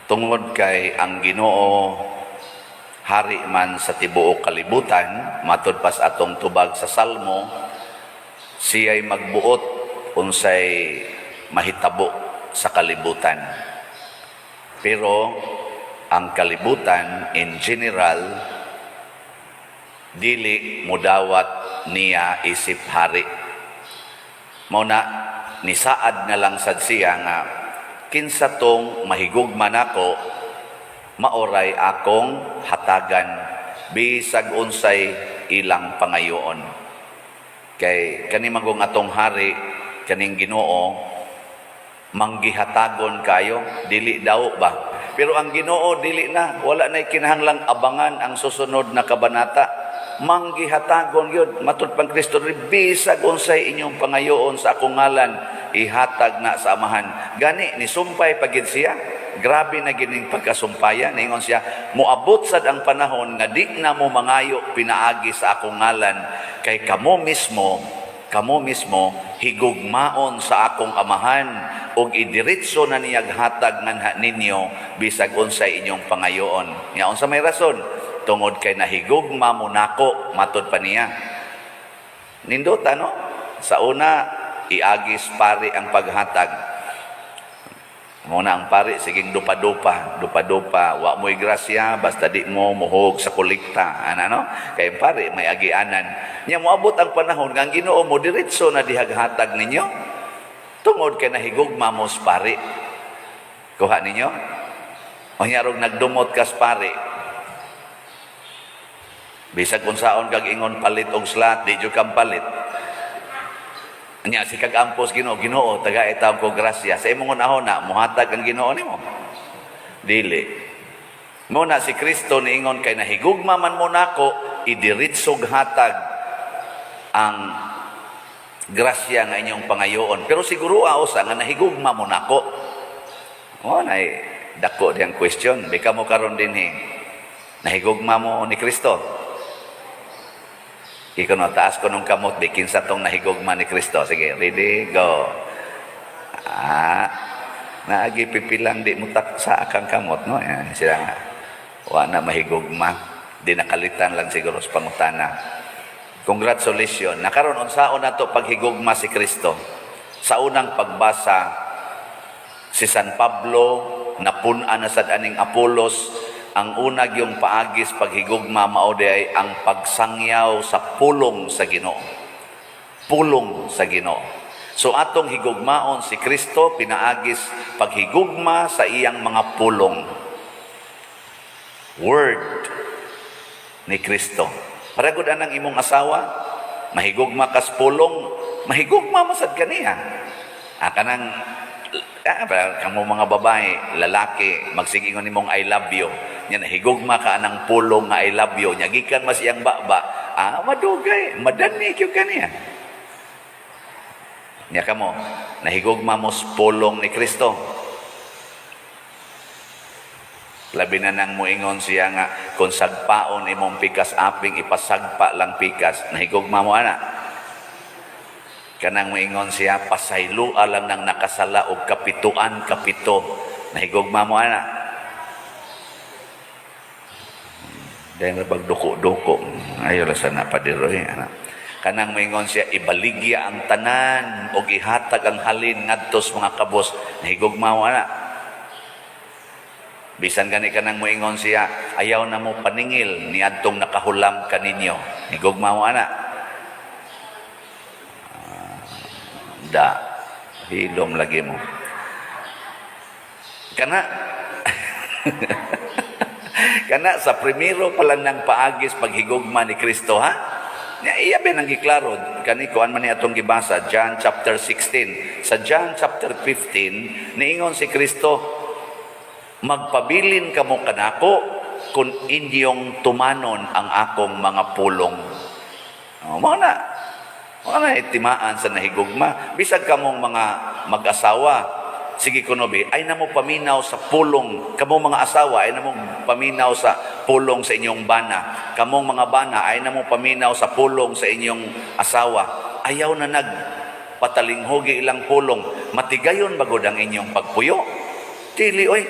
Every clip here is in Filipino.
Tungod kay ang Ginoo hari man sa tibuok kalibutan, matud pas atong tubag sa Salmo, siya'y magbuot unsay mahitabo sa kalibutan. Pero ang kalibutan in general dili mudawat niya isip hari. Muna nisaad na lang sad siya nga kinsa tong mahigugman ako, maoray akong hatagan bisag unsay ilang pangayoon. Kay kani magong atong hari, kaning Ginoo, manggihatagon kayo, dili daw ba? Pero ang Ginoo dili na, wala na kinahanglang abangan ang susunod na kabanata. Manggihatagon yun, matud pang Kristo, bisag unsay inyong pangayoon sa akong ngalan, ihatag na sa amahan. Gani, nisumpay pagid siya. Grabe na gining pagkasumpayan. Ingon siya, muabot sad ang panahon nga di na mo mangayo pinaagi sa akong ngalan, kay kamo mismo higugmaon sa akong amahan, og idiretso na niyag hatag nganha ninyo bisag unsay inyong pangayoon. Nya unsa may rason? Tungod kay nahigugma mo nako, matud pa niya. Nindot ano? Sa una, iagis pari ang paghatag. Muna ang pari, siging dupa-dupa, wa mo'y grasya, basta di mo muhog sa kolekta. Ano? Kaya pari, may agianan. Nya moabot ang panahon, nga ang Ginoo mo, diretso na dihaghatag ninyo. Tungod kay nahigugma mo sa pari. Kuha ninyo? O nyarog nagdumot ka sa pari. Bisag kung saon kag ingon palit og slat, di jud kang palit. Nya si kag ampos Ginoo, taga itaw ko grasya. Sa imong unahon na muhatag ang Ginoo nimo. Dili. Muna si Kristo niingon kay nahigugma man mo nako, idiritsog hatag ang grasya nga inyong pangayoon. Pero siguro usa nga nahigugma mo nako. O nay dako diyang question. Bika mo karon dinhi. Nahigugma mo ni Kristo. Ikaw no, taas ko nung kamot, bikin sa tong nahigugma ni Kristo. Sige, ready, go. Naagi pipilang di mutak sa akang kamot, no? Yan, sila nga, wala na mahigugma. Di nakalitan lang siguro sa pangutana. Congratulations. Nakaroon, unsaon na to paghigugma si Kristo. Sa unang pagbasa, si San Pablo, napunan na sa aning Apolos, ang unag yung paagis paghigugma mao ay ang pagsangyaw sa pulong sa Ginoo. Pulong sa Ginoo. So atong higugmaon si Kristo pinaagis paghigugma sa iyang mga pulong. Word ni Kristo. Paragod anang imong asawa, mahigugma kas pulong, mahigugma masad kaniya. Kanang kamo mga babae, lalaki, magsigingon nimong I love you. Yan, higugma ka anang pulong nga I love you. Nyagikan mas iyang baba. Madugay. Madani kyo kaniya. Nya kamo, nahigugma mo sa pulong ni Kristo. Labi na nang muingon siya nga, kung sagpaon imong pikas aping, ipasagpa lang pikas. Nahigugma mo ana. Kanang muingon siya, pasaylua lang nang nakasala og kapituan, kapito. Nahigugma mo ana. Dahil nabagduko-duko. Ayaw lang sana padiroy. Kanang maingon siya, ibaligya ang tanan o ihatag ang halin ngadtos mga kabos. Nahigugma mo na. Bisan gani kanang maingon siya, ayaw na mo paningil ni adtong nakahulam kaninyo. Nahigugma mo na. Hilom lagi mo. Kana sa primero pa lang ng paagis paghigugma ni Kristo, ha? Iya ba nang giklaro? Kani kuan man ni atong gibasa, John chapter 16. Sa John chapter 15, niingon si Kristo, magpabilin kamo kanako kung inyong tumanon ang akong mga pulong. Mga itimaan sa nahigugma. Bisag kamong mga mag-asawa, sige kunobi, ay namo paminaw sa pulong. Kamong mga asawa, ay namo paminaw sa pulong sa inyong bana. Kamong mga bana, ay namo paminaw sa pulong sa inyong asawa. Ayaw na nagpatalinghogi ilang pulong. Matigayon bagod ang inyong pagpuyo. Dili, oy.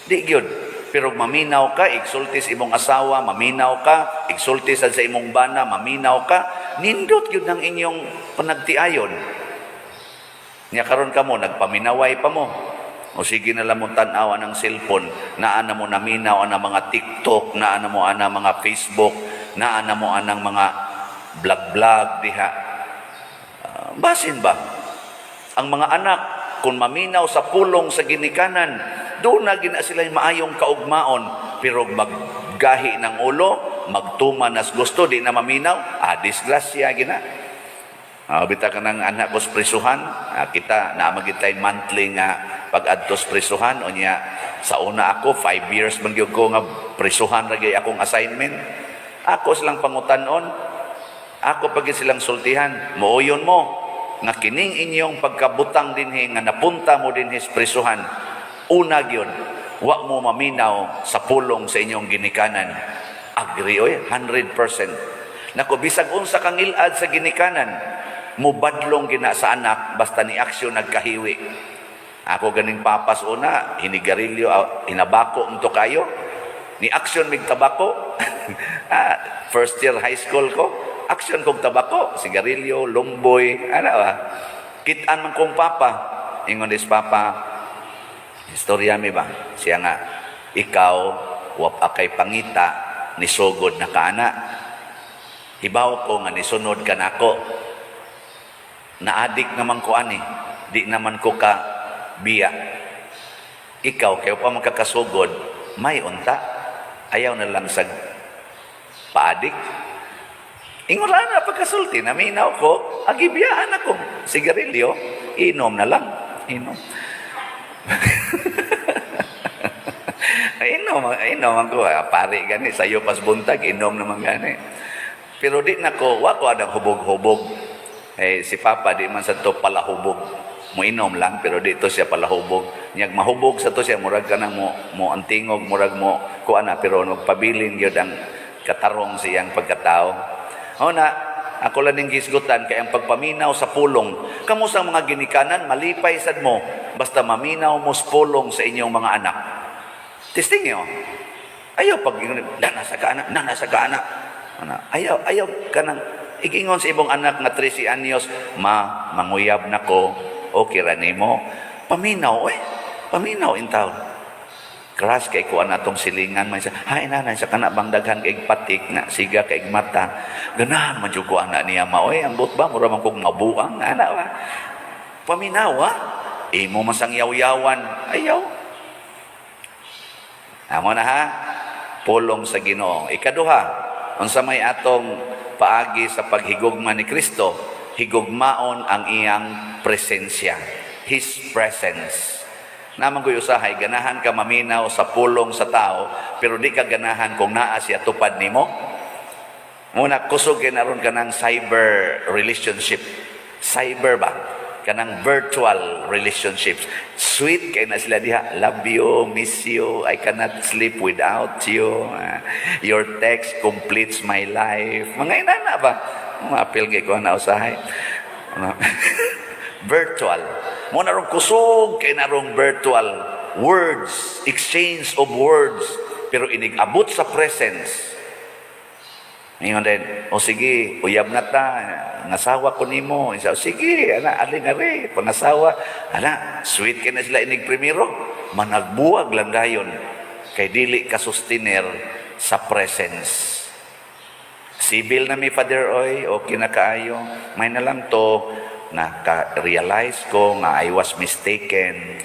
Di gyud. Pero maminaw ka, igsulti sa imong asawa, maminaw ka, igsulti sa imong bana, maminaw ka, nindot yun ng inyong panagtiayon. Nya karon ka mo, nagpaminaway pa mo. O sige na lang mo tanawa ng cellphone, naana mo naminaw ang mga TikTok, naana mo ang mga Facebook, naana mo ang mga vlog-vlog diha. Basin ba? Ang mga anak, kung maminaw sa pulong sa ginikanan, doon na gina sila maayong kaugmaon, pero maggahi ng ulo, magtuman as gusto, di na maminaw, disgrasya gina. Bita ka ng anak ko sa prisuhan, kita naamagitay monthly nga pag-adtos prisuhan, o niya, sa una ako, 5 years man gyud ko nga prisuhan ragay akong assignment. Ako silang pangutanon, ako pag silang sultihan, muuyon mo, nga kining inyong pagkabutang dinhi nga napunta mo dinhi sa prisuhan, una gyud, wa mo maminaw sa pulong sa inyong ginikanan. Agree oy, 100%. Nako bisag unsa kang ilad sa ginikanan, mubadlong gina sa anak basta ni aksyon nagkahiwi. Ako ganing papas una, hinigarilyo, hinabako unto kayo. Ni aksyon mig tabako. First year high school ko, aksyon kong tabako, sigarilyo, lumboy, ano ba? Kitaan man kong papa. Ingon is papa, istorya mi ba? Siya nga, ikaw, wap akay pangita, nisugod na kaana. Hibaw ko nga nisunod ka nako. Naadik naman ko ani, di naman ko ka biya. Ikaw, kayo pa magkakasugod, may unta, ayaw na lang sa paadik. Ingon na pagkasulti, naminaw ko, agibiyaan ako, sigarilyo, inom na lang, inom. inom ako, pari gani, sayo pas buntag, inom naman gani. Pero di na ko, wako adang hubog-hubog. Si Papa, di man sa to palahubog. Mo inom lang, pero dito siya palahubog. Niyag mahubog sa to siya, murag ka na mo antingog, murag mo kuana, pero nagpabilin yun ang katarong siyang pagkatao. O na, ako lang yung gisgutan, kaya ang pagpaminaw sa pulong, kamusta mga ginikanan, malipay sad mo, basta maminaw mo sa pulong sa inyong mga anak. Testing nyo. Ayaw pag, nanasa ka anak. Ayaw ka nang, igingon sa ibong anak nga 13 anyos, manguyab na ko, okay rani mo. Paminaw in town. Crush kay kuan atong silingan man siya. Hay nanay sa kana bang daghan kay patik na siga kay mata. Ganahan man jud ko ana niya maoy ambot ba mura man kog mabuang ana ba. Paminaw imo masang yaw-yawan. Ayaw. Amo na ha. Pulong sa Ginoo. Ikaduha, unsa may atong paagi sa paghigugma ni Kristo, higugmaon ang iyang presensya, His presence. Naman ko usahay, ganahan ka maminaw sa pulong sa tao, pero di ka ganahan kung naa siya tupad nimo. Muna, kusog naron ka ng cyber relationship. Cyber ba? Kanang virtual relationships. Sweet kay na sila diha. Love you, miss you, I cannot sleep without you. Your text completes my life. Mga inana ba? Mapil kay ko na usahay. Virtual. Muna ron kusog kay narong virtual words, exchange of words, pero inigabot sa presence. Ngayon din, sige, uyab na ta, nasawa ko nimo. Sige, aling-ari, panasawa. Sweet kay na sila inig primero. Managbuwag lang dayon, kay dili ka sustiner sa presence. Sibil na mi Father Oy, okay na kaayo. May na lang to, naka-realize ko nga I was mistaken.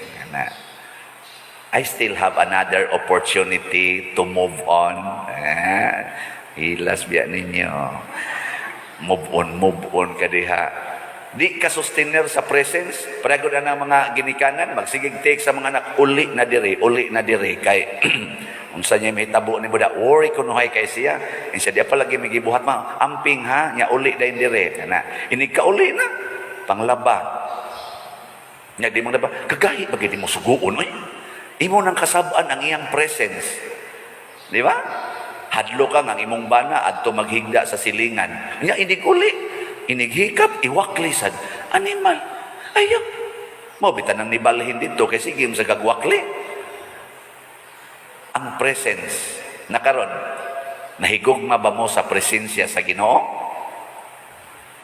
I still have another opportunity to move on. Hilas biya ninyo. Move on ka diha. Di ka sustainer sa presence. Paragod na mga ginikanan, magsigig take sa mga anak, uli na diri. Kay, unsa niya may tabo ni Buda, worry ko nuhay kay siya. Insa dia pa lagi may gibuhat ma, amping ha, nya uli dahin diri. Inig ka uli na. Panglaba. Nya di mo na ba, kagahi bagay di mo suguon. Imo nang kasabaan ang iyang presence. Di ba? Hadlo ka ang imong bana adto maghigda sa silingan. Nya inig uli, inighikap, iwaklisad. Animal. Ayaw. Mo bitan nang nibalhin dito kay sige sa gagwakli. ang presence na karon nahigugma ba mo sa presensya sa Ginoo?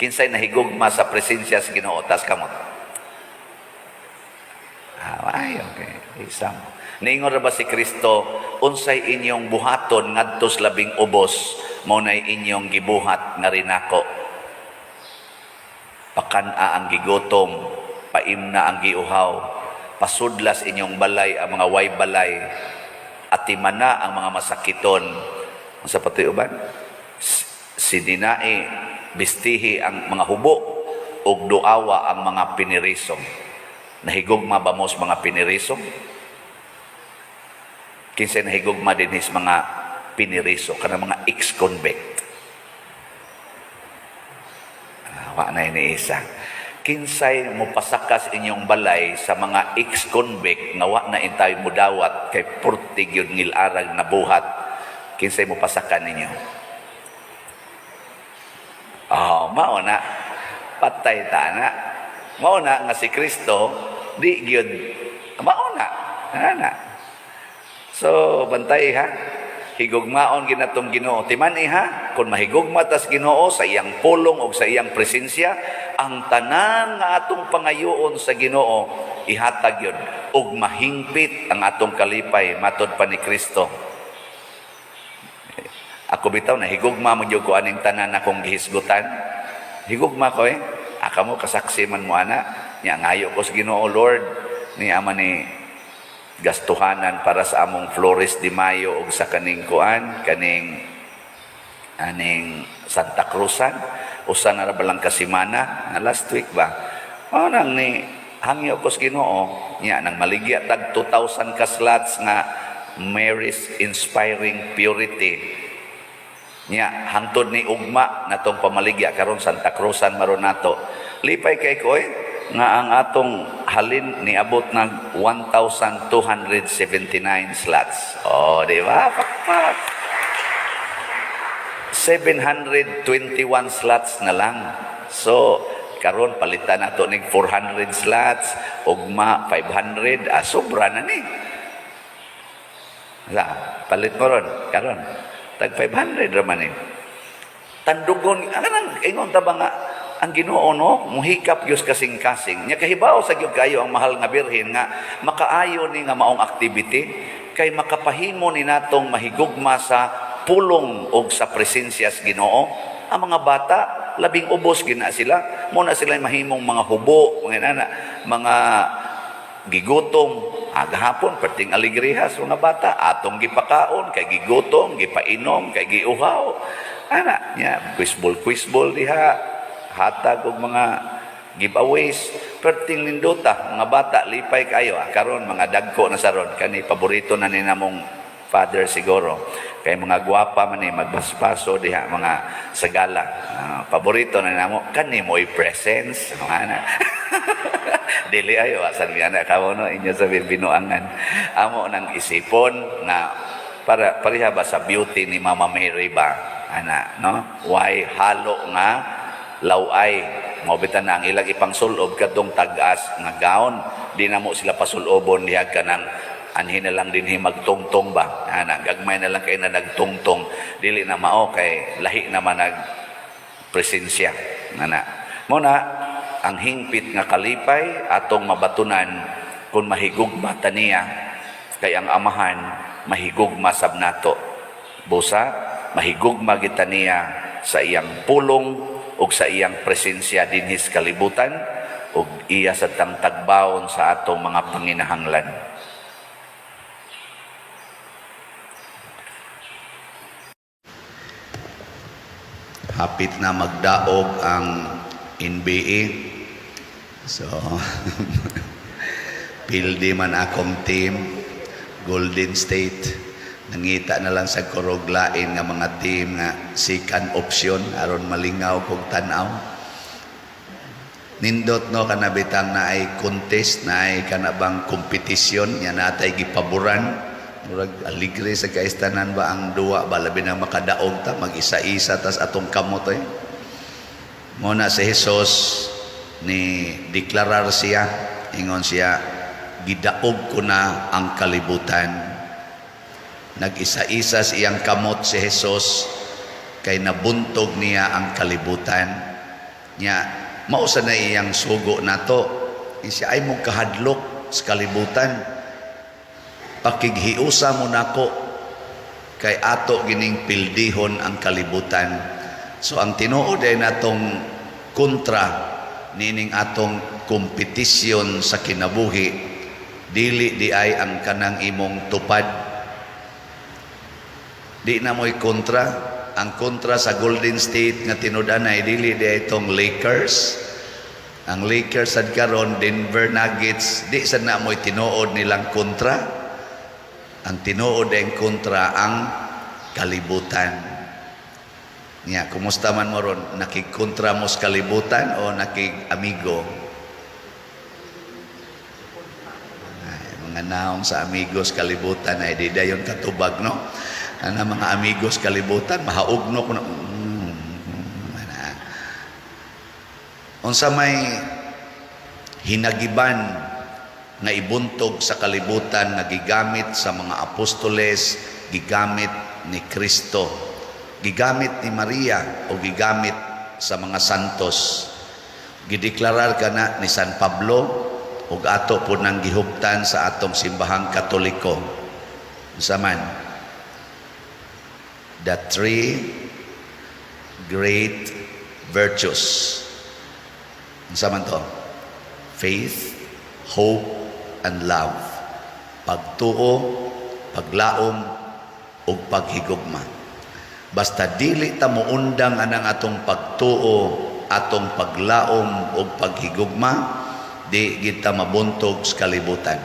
Kinsay nahigugma sa presensya sa Ginoo tas kamot? Ay, okay. Isang. Niingon ra ba si Kristo, unsay inyong buhaton ngadto sa labing ubos, mao nay inyong gibuhat nga rinako. Pakana ang gigutom, paimna ang giuhaw, pasudlas inyong balay ang mga way balay, atimana ang mga masakiton. Sa patoy uban, sidinai, bistihi ang mga hubo, ug duawa ang mga pinirisong. Nahigugma ba mo sa mga pinirisong? Kinsay nahigugma din sa mga piniriso, kanang mga ex-convict. Wa na ini isa. Kinsay mo pasakas inyong balay sa mga ex-convict nga wa na intay mo dawat kay purtig yun ngilarag na buhat. Kinsay mo pasakan ninyo? Mao na. Patay ta na. Mao na nga si Kristo, di gyud. Mao na. Na. So, bantay ha. Higugmaon ginatong Ginoo. Timan ha, kung mahigugma tas Ginoo sa iyang pulong o sa iyang presensya, ang tanan nga atong pangayoon sa Ginoo, ihatag yun. Ug mahingpit ang atong kalipay, matod pa ni Kristo. Ako bitaw na higugma mo gyud ko aning tanan akong gihisgutan. Higugma ko aka mo kasaksi man mo ana. Nya ngayo ko sa Ginoo, Lord, ni ama ni gastuhanan para sa among Flores de Mayo ug sa kaning kuan, kaning aning Santa Cruzan, usa na balang kasimana, last week ba. Nang ni hangyo ko sa Ginoo, nya nang maligya tag 2,000 ka slots nga Mary's Inspiring Purity. Nya hangtod ni ugma natong pamaligya karon Santa Cruzan maron nato. Lipay kay ko nga ang atong halin niabot ng 1,279 slots. Di ba? Pakpak. 721 slots na lang. So, karon palitan nato ning 400 slots, ugma 500, sobra na ni. Palit mo ron, karon. Tag 500 raman ni. Tandugon, ingon ta ba nga, ang Ginoo muhikap Dios kasing-kasing. Nya kahibaw sa gyud kayo ang mahal nga birhen nga makaayo ni nga maong activity kay makapahimo ni natong mahigugma sa pulong og sa presensya sa Ginoo. Ang mga bata labing ubos gina sila, mo na sila mahimong mga hubo, mga gigutom. Agahapon perting aligrihas mga bata atong gipakaon kay gigutom, gipainom, kay giuhaw. Ana nya quizball diha. Hatag og mga giveaways, perting nindota, mga bata, lipay kayo. Karon mga dagko na saron, kani paborito na ni namong father siguro. Kay mga gwapa man magbaspaso diha, mga sagala. Paborito na namo, kani mo'y presence. Dili ayo, asan nga kawo inyo sa binuangan. Amo nang isipon na pareha ba sa beauty ni Mama Mary ba? Why halo nga laway, mabitan na ang ilang ipangsulob kadtong tag-as nga gaon, di na mo sila pasulobon diha kanang anhin na lang din magtungtong ba, gagmay na lang kay na nagtungtong, dili na mao kay lahi naman nag presensya. Muna ang hingpit nga kalipay atong mabatunan kung mahigugma taniya kay ang amahan mahigugma sab nato. Busa mahigugma gitaniya sa iyang pulong ug sa iyang presensya dinhis kalibutan ug iya sa tagbaon sa atong mga panginahanglan. Hapit na magdaog ang NBA. So pildi man akong team Golden State. Nangita na lang sa koroglain nga mga team nga second option aron malingaw kog tan-aw. Nindot kanabitang na ay contest na ay kanabang kompetisyon nya natay gipaboran. Murag aligre sa kaistanan ba ang duwa ba labi na makadaog ta mag-isa-isa tas atong kamot mo na si Jesus ni deklarar siya ingon siya gidaog ko na ang kalibutan. Nag-isa-isa siyang kamot si Jesus kay nabuntog niya ang kalibutan. Nya, mausa na iyang sugo nato. Siya ay mong kahadlok sa kalibutan. Pakighiusa mo nako kay ato gining pildihon ang kalibutan. So ang tinuod ay natong kontra nining atong kompetisyon sa kinabuhi, dili di ay ang kanang imong tupad. Di na mo'y kontra. Ang kontra sa Golden State nga tinudanay, dili di itong Lakers. Ang Lakers sad karon, Denver Nuggets, di sad na mo'y tinuod nilang kontra. Ang tinuod ay kontra ang kalibutan. Nya, kumusta man mo ron? Nakigkontra mo sa kalibutan o nakig-amigo? Ay, mga naong sa amigos kalibutan ay di dayon katubag, no? Ana mga amigos kalibutan, mahaugno ko na. Unsa may hinagiban nga ibuntog sa kalibutan nga gigamit sa mga apostoles, gigamit ni Kristo, gigamit ni Maria o gigamit sa mga santos. Gideklarar kana ni San Pablo ug ato po nang gihuptan sa atong simbahang Katoliko. Unsa man? The three great virtues. Unsa man to? Faith, hope, and love. Pagtuo, paglaom, ug paghigugma. Basta dili ta moundang anang atong pagtuo, atong paglaom ug paghigugma, di kita mabuntog sa kalibutan.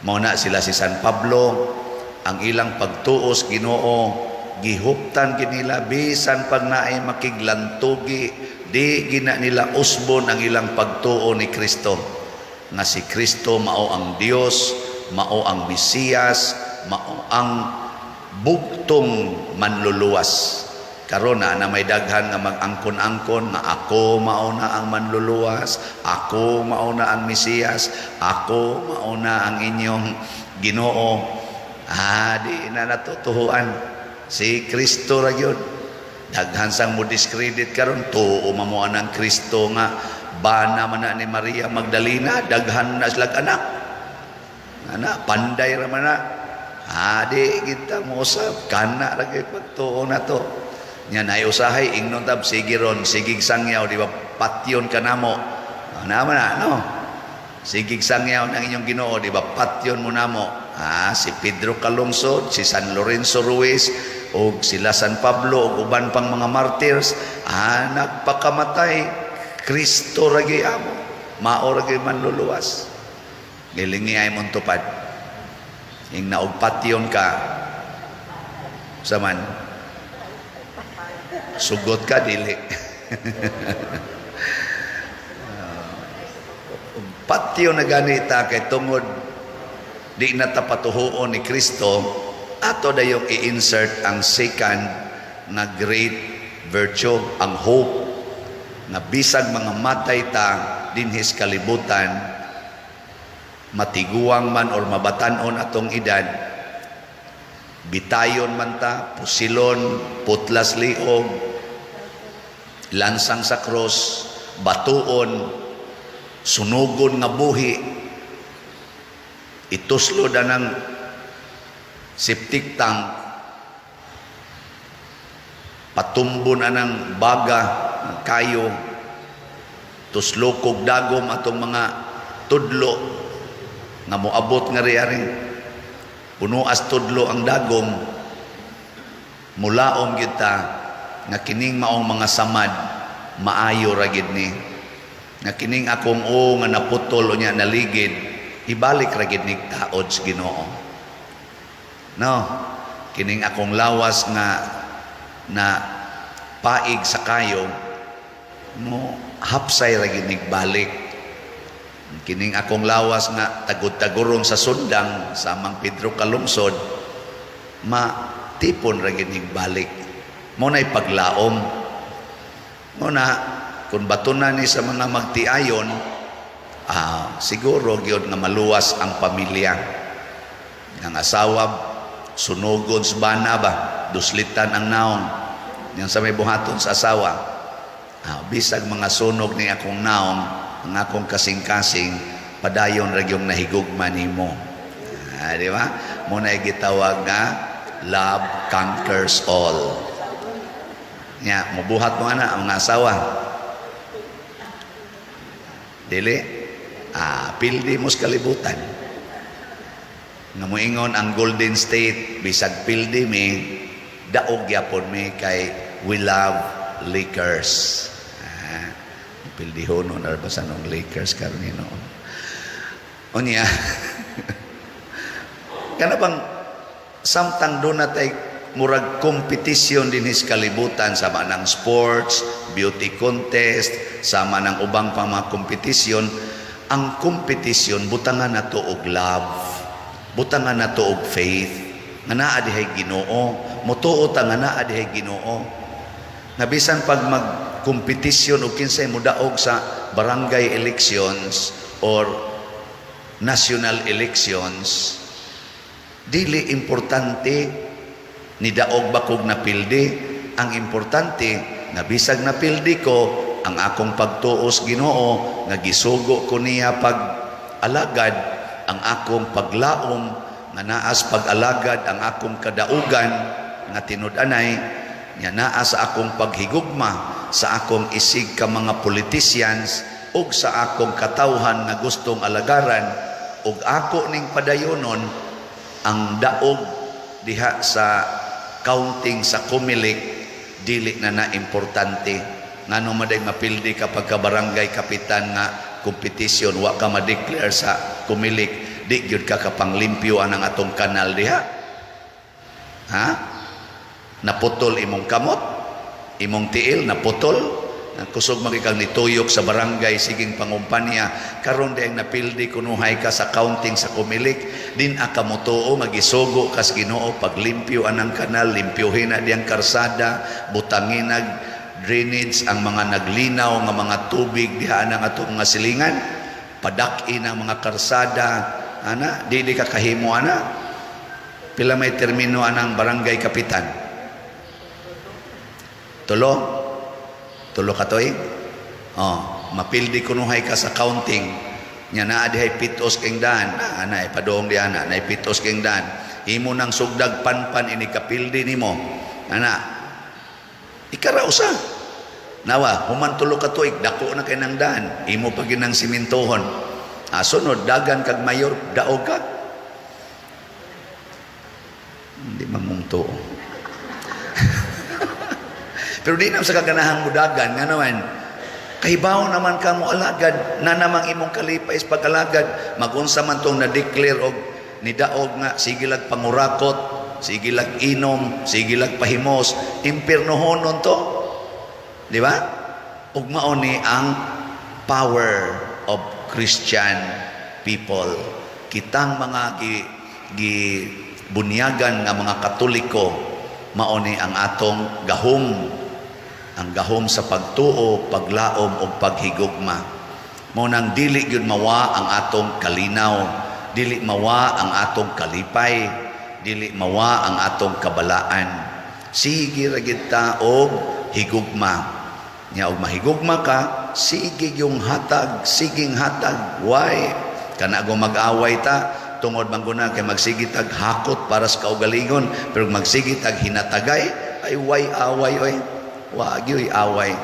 Mao na sila si San Pablo, ang ilang pagtuos Ginoo gihuptan kinila bisan pag naay makiglantugi, di gina nila usbon ang ilang pagtuo ni Kristo, nga si Kristo mao ang Dios, mao ang Mesiyas, mao ang bugtong manluluwas. Karon na may daghan nga mag-angkon-angkon nga ako mao na ang manluluwas, ako mao na ang Mesiyas, ako mao na ang inyong Ginoo. Di na natutuhuan. Si Kristo ra gyud. Daghan sang mo discredit karon, tuo mamuan ang Kristo nga bana man na ni Maria Magdalena, daghan na sila anak. Panday ra man na. Di kita mo usab kana ra gyud pagtuo na to. Nya nay usahay ingnon tab sige ron, sigig sangyaw di ba patyon kanamo. Naman na no. Sigig sangyaw ng inyong Ginoo di ba patyon mo namo. Si Pedro Calungsod, si San Lorenzo Ruiz, o sila San Pablo, o uban pang mga martyrs, nagpakamatay, Kristo ragi amo, mao ragi manluluwas. Gilingi ay mong tupad. Ing naugpatyon ka, saman, sugot ka, dili. Patyo na ganita kay tungod di na tapatuhoon ni Kristo, ato dayong i-insert ang second na great virtue, ang hope, na bisag mga matay ta dinhis kalibutan, matiguang man or mabatanon atong edad, bitayon man ta, pusilon, putlas liog, lansang sa cross, batuon, sunugon nga buhi, ituslo na ng septic tank, patumbo na ng baga, ng kayo, tuslo kog dagom atong mga tudlo, nga moabot nga rin, punuas tudlo ang dagom, mulaom kita, nga kining maong mga samad, maayo ragid ni, nga kining akong nga naputol o niya naligid, ibalik ragid ni taod sa Ginoo. No, kining akong lawas nga na paig sa kayo mo hapsay ragid ni balik. Kining akong lawas nga tagud-tagurong sa sundang sa Mang Pedro Calungsod, matipon ragid ni balik. Mo na'y paglaom. Mo na kung batunan ni sa mga magtiayon, siguro gyud nga maluwas ang pamilya, ang asawa sunugon sa bana ba, duslitan ang naong, yung sa may buhaton sa asawa. Bisag mga sunog ni akong naong, ang akong kasing-kasing, padayon ragyong nahigugma nimo. Di ba? Muna gitawag nga, love conquers all. Mabuhat mo na ang mga asawa. Dili? Pildi mo sa kalibutan. Nga moingon ang Golden State, bisag pildi mi, daog yapon mi kay we love Lakers. Pildi hono na ba sa nung Lakers karon ni noon. Unya. Kana bang samtang doon natay murag kompetisyon din sa kalibutan, sama ng sports, beauty contest, sama ng ubang pang mga kompetisyon. Ang kompetisyon, butangan na to og love, butangan na to og faith, nga naa dihay Ginoo, mutuot nga naa dihay Ginoo. Nabisan pag magkompetisyon o kinsay mudaog sa barangay elections or national elections, dili importante ni daog bakog na pildi. Ang importante na bisag na pildi ko, ang akong pagtuos Ginoo nga gisugo ko niya pag alagad, ang akong paglaom nga naas pag-alagad, ang akong kadaugan nga tinud-anay nga naas sa akong paghigugma sa akong isig ka mga politicians ug sa akong katawhan nga gustong alagaran, ug ako ning padayonon ang daog diha sa counting sa kumilik, dili na importante. Ngano maday mapildi kapag ka barangay kapitan nga kompetisyon, wa ka ma-declare sa kumilik, di gyud ka kapanglimpyo ang atong kanal diha. Naputol imong kamot, imong tiil naputol, kusog magikang nituyok sa barangay siging pangumpanya, karon dayang napildi kunuhay ka sa counting sa kumilik, din akamutuo magisugo kas Ginoo paglimpyo anang kanal, limpyohin na diyang karsada, butangin drainage ang mga naglinaw nga mga tubig diha ang atong mga silingan, padak-in ang mga karsada, di ka kahimo pila may termino anang barangay kapitan, tulo katoy. Mapildi kunuhay ka sa counting nya naa dihay pitos keng daan, anay padong di ana nay pitos keng daan, imo nang sugdag panpan ini kapildi nimo ikarausa nawa human tulo ka tuig dako na kay nang daan, imo pa ginang simintohon, sunod dagan kag mayor daog ka, hindi mamungto. Pero di naman sa kaganahang mudagan nga naman, kahibaw naman ka mo alagad na namang imong kalipay sa pag-alagad, magunsa man tong na-declare og nidaog nga sige lag pangurakot, sige lag inom, sige lag pahimos, impirnohonon to. Di ba? Ug mao ni ang power of Christian people. Kitang mga bunyagan nga mga Katoliko, mao ni ang atong gahom, ang gahom sa pagtuo, paglaom o paghigugma. Mao nang dili gyud mawa ang atong kalinaw, dili mawa ang atong kalipay, dili mawa ang atong kabalaan. Sige ra gid ta og higugma. Nya og mahigugma ka, sige yung hatag, siging hatag. Why? Kana go mag-away ta, tungod mangguna kay magsigitag hakot para sa kaugalingon, pero magsigitag hinatagay, ay why away oy. Wa gyud away.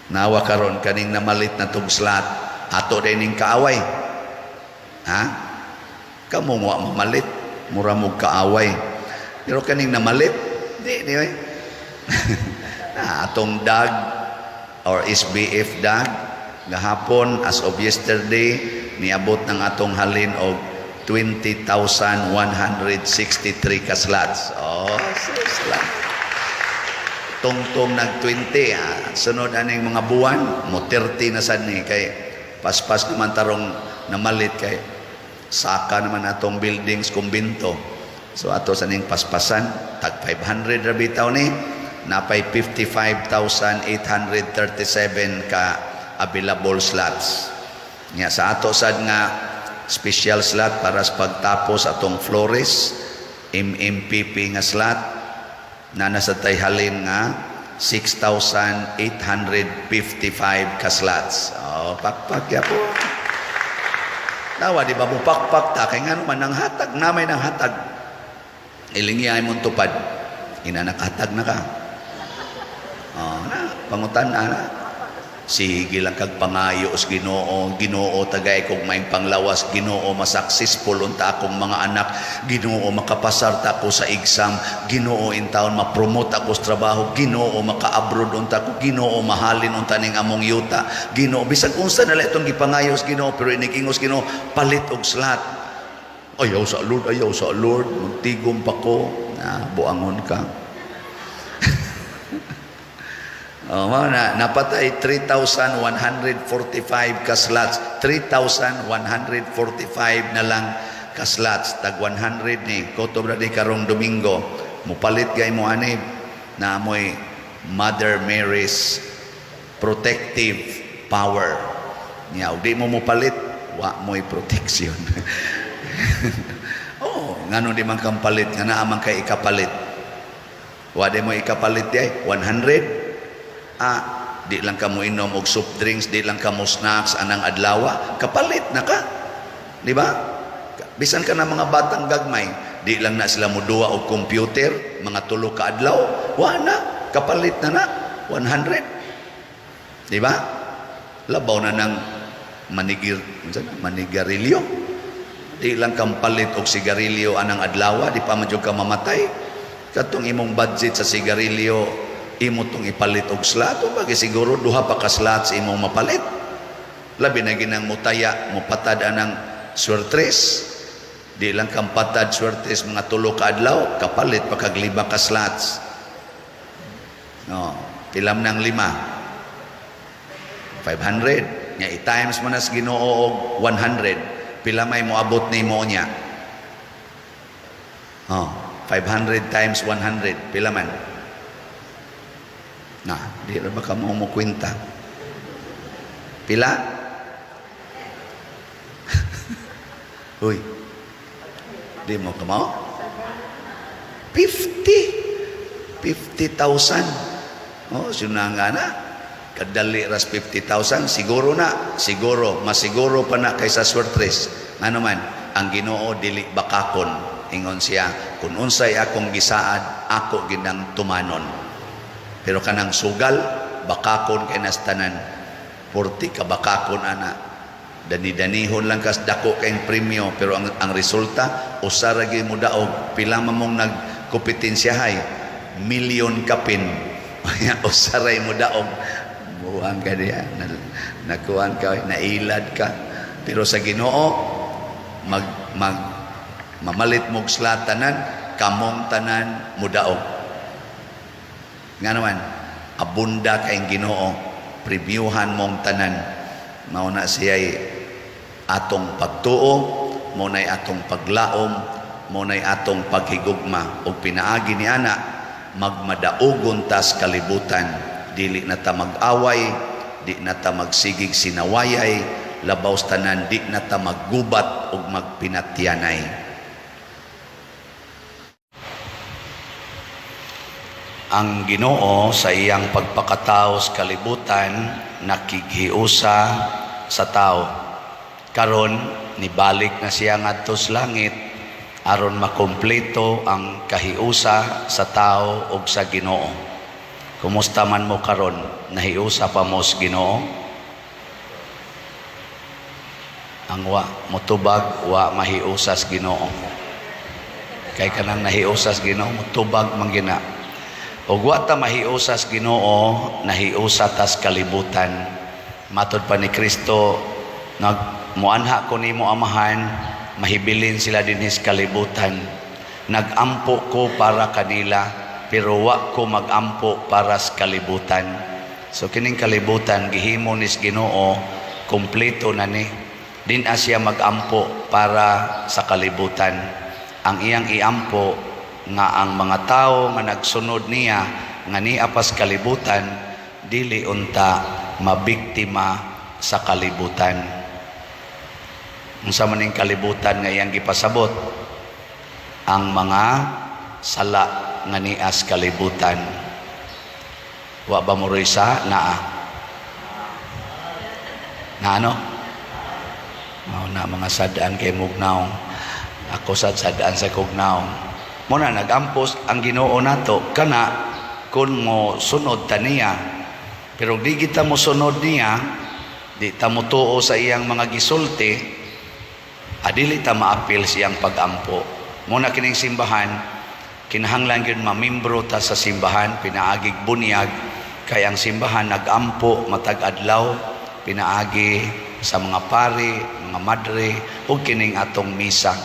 Nawa karon kaning namalit na tong slot, ato dining kaaway. Kamo mo mamalit, mura mo kaaway. Pero kaning namalit, di oy. Atong dag or SBF dag gahapon as of yesterday niabot ng atong halin og 20,163 ka slots. Slots. Tungtong nag 20, sunod aning mga buwan mo 30 na sad ni kay paspas naman tarong namalit kay saka naman atong buildings kumbinto. So ato sa ning paspasan tag 500 ra bitaw ni napay 55,837 ka available slots. Nya sa ato sad nga special slot para sa pagtapos atong Flores MMPP nga slot na nasa tayhalin nga 6,855 ka slots. Oh, pakpak ya po. Tawa di ba mo pakpak ta kay ngano man ang hatag namay ng hatag. Ilingiyay mong tupad. Inanakatag na ka. Oh, na pangutan ana. Sige lang kag pangayo os Ginoo, Ginoo tagay kog may panglawas, Ginoo ma-successful unta akong mga anak, Ginoo makapasar ta ko sa exam, Ginoo in taon ma-promote ako sa trabaho, Ginoo maka-abroad unta ko, Ginoo mahalin unta ning among yuta, Ginoo bisag unsa na itong gipangayos Ginoo, pero inigingos Ginoo palit og slot. Ayaw sa Lord, magtigom pa ko, buangon ka. Oh, napatay 3,145 ka slots. 3,145 na lang ka slots. Tag 100 ni Kotobra di karong Domingo. Mupalit gay mo ani na amoy Mother Mary's protective power. Nya di mo mupalit, wa mo'y protection. Oh, ngano di man kang palit nga naa man kay ikapalit. Wa di mo ikapalit di 100. Di lang ka mo inom og soft drinks, di lang ka mo snacks anang adlaw, kapalit na ka. Di ba? Bisan ka na mga batang gagmay, di lang na sila moduwa og computer, mga 3 ka adlaw, wa na, kapalit na 100. Di ba? Labaw na ng manigarilyo. Di lang kang palit og sigarilyo anang adlaw, di pa man jud ka mamatay. Katong imong budget sa sigarilyo imo tong ipalit og slot o bagay siguro duha pa ka slots imong mapalit, labi na ginang mutaya mupatad anang swertres, di lang kang patad swertres mga 3 ka adlaw, kapalit pa kag 5 ka slots. No, tilam nang 5 500 nya i-times mo na sa Ginoo og 100, pila may moabot nimo nya? 500 times 100 pila man? Na, di ra ba ka mo kwenta? Pila? Uy. Di mo ka mo? 50,000. Oh, sinanga na. Kadali ras 50,000 siguro na. Siguro, masiguro pa na kaysa swertres. Ano man, ang Ginoo dili bakakon. Ingon siya, kung unsay akong gisaad, ako ginang tumanon. Pero kanang sugal, bakakon kay nastanan, 40 ka bakakon ana. Dani-danihon lang kas dako kayong premyo, pero ang resulta, usara gyud mo daog, pila mamong nagkompetensyahay, milyon kapin. Usaray mo daog, buwang ka diya, nakuhan ka, nailad ka. Pero sa Ginoo, mamalit mong slatanan, kamong tanan mo daog. Nga naman, abunda kayong Ginoo, prebyuhan mong tanan, mauna siya'y atong pagtuo, mauna'y atong paglaom, mauna'y atong paghigugma, o pinaagi ni ana, magmadaugon tas kalibutan, dili na ta mag-away, di na ta magsigig sinawayay, labaw tanan, di na ta maggubat o magpinatyanay. Ang Ginoo sa iyang pagpakatao sa kalibutan nakighiusa sa tao. Karon nibalik na siya ngadto sa langit aron makumpleto ang kahiusa sa tao ug sa Ginoo. Kumusta man mo karon? Nahiusa pa mo sa Ginoo? Ang wa motubag wa mahiusa sa Ginoo. Kay kanang nahiusa sa Ginoo motubag man gina. O ta mahiusas Ginoo, nahiusa tas kalibutan. Matod pa ni Kristo, muanha ko nimo amahan, mahibilin sila din sa kalibutan. Nagampo ko para kanila, pero wa ko magampo para sa kalibutan. So kining kalibutan, gihimo ni Ginoo, kompleto na ni. Din asya magampo para sa kalibutan. Ang iyang iampo, nga ang mga tao nga nagsunod niya nga niapas kalibutan dili unta mabiktima sa kalibutan. Unsa man ning kalibutan nga iyang gipasabot? Ang mga sala nga nias kalibutan. Wa ba mo sa naa? Na ano? Na mga sadaan kay mugnaw. Ako sadaan sa kugnaw. Muna nagampos ang Ginoo nato kana kun mo sunod ta niya. Pero di kita mo sunod niya, di ta mo tuo sa iyang mga gisulti, adili ta maapil siyang pagampo. Muna kining simbahan, kinahanglan gyud mamembro ta sa simbahan, pinaagig bunyag kay ang simbahan nagampo matag adlaw, pinaagi sa mga pari, mga madre ug kining atong misa.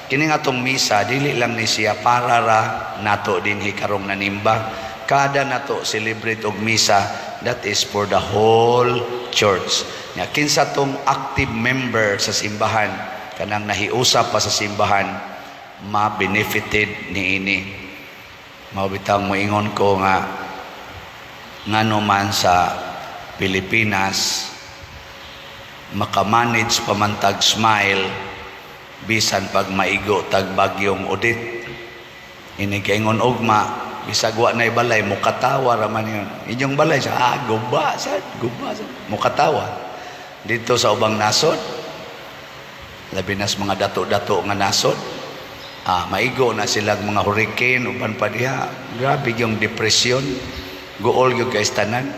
Kining atong misa dili lang ni siya para ra nato dinhi karong nanimba. Kada nato celebrate og misa, that is for the whole church. Nya kinsa tong active member sa simbahan, kanang nahiusap pa sa simbahan, ma-benefited niini. Mao moingon ko nga ngano man sa Pilipinas makamanage pamantag smile bisan pag maigo tag bagyong udit. Ini kaingon ugma bisag wa nay balay mukatawa raman yun. Inyong balay sa gubasan mukatawa dito sa ubang nasod, labi nas mga dato-dato nga nasod. Maigo na silang mga hurricane uban pa diha. Grabe yung depression. Guol yung kaistanan.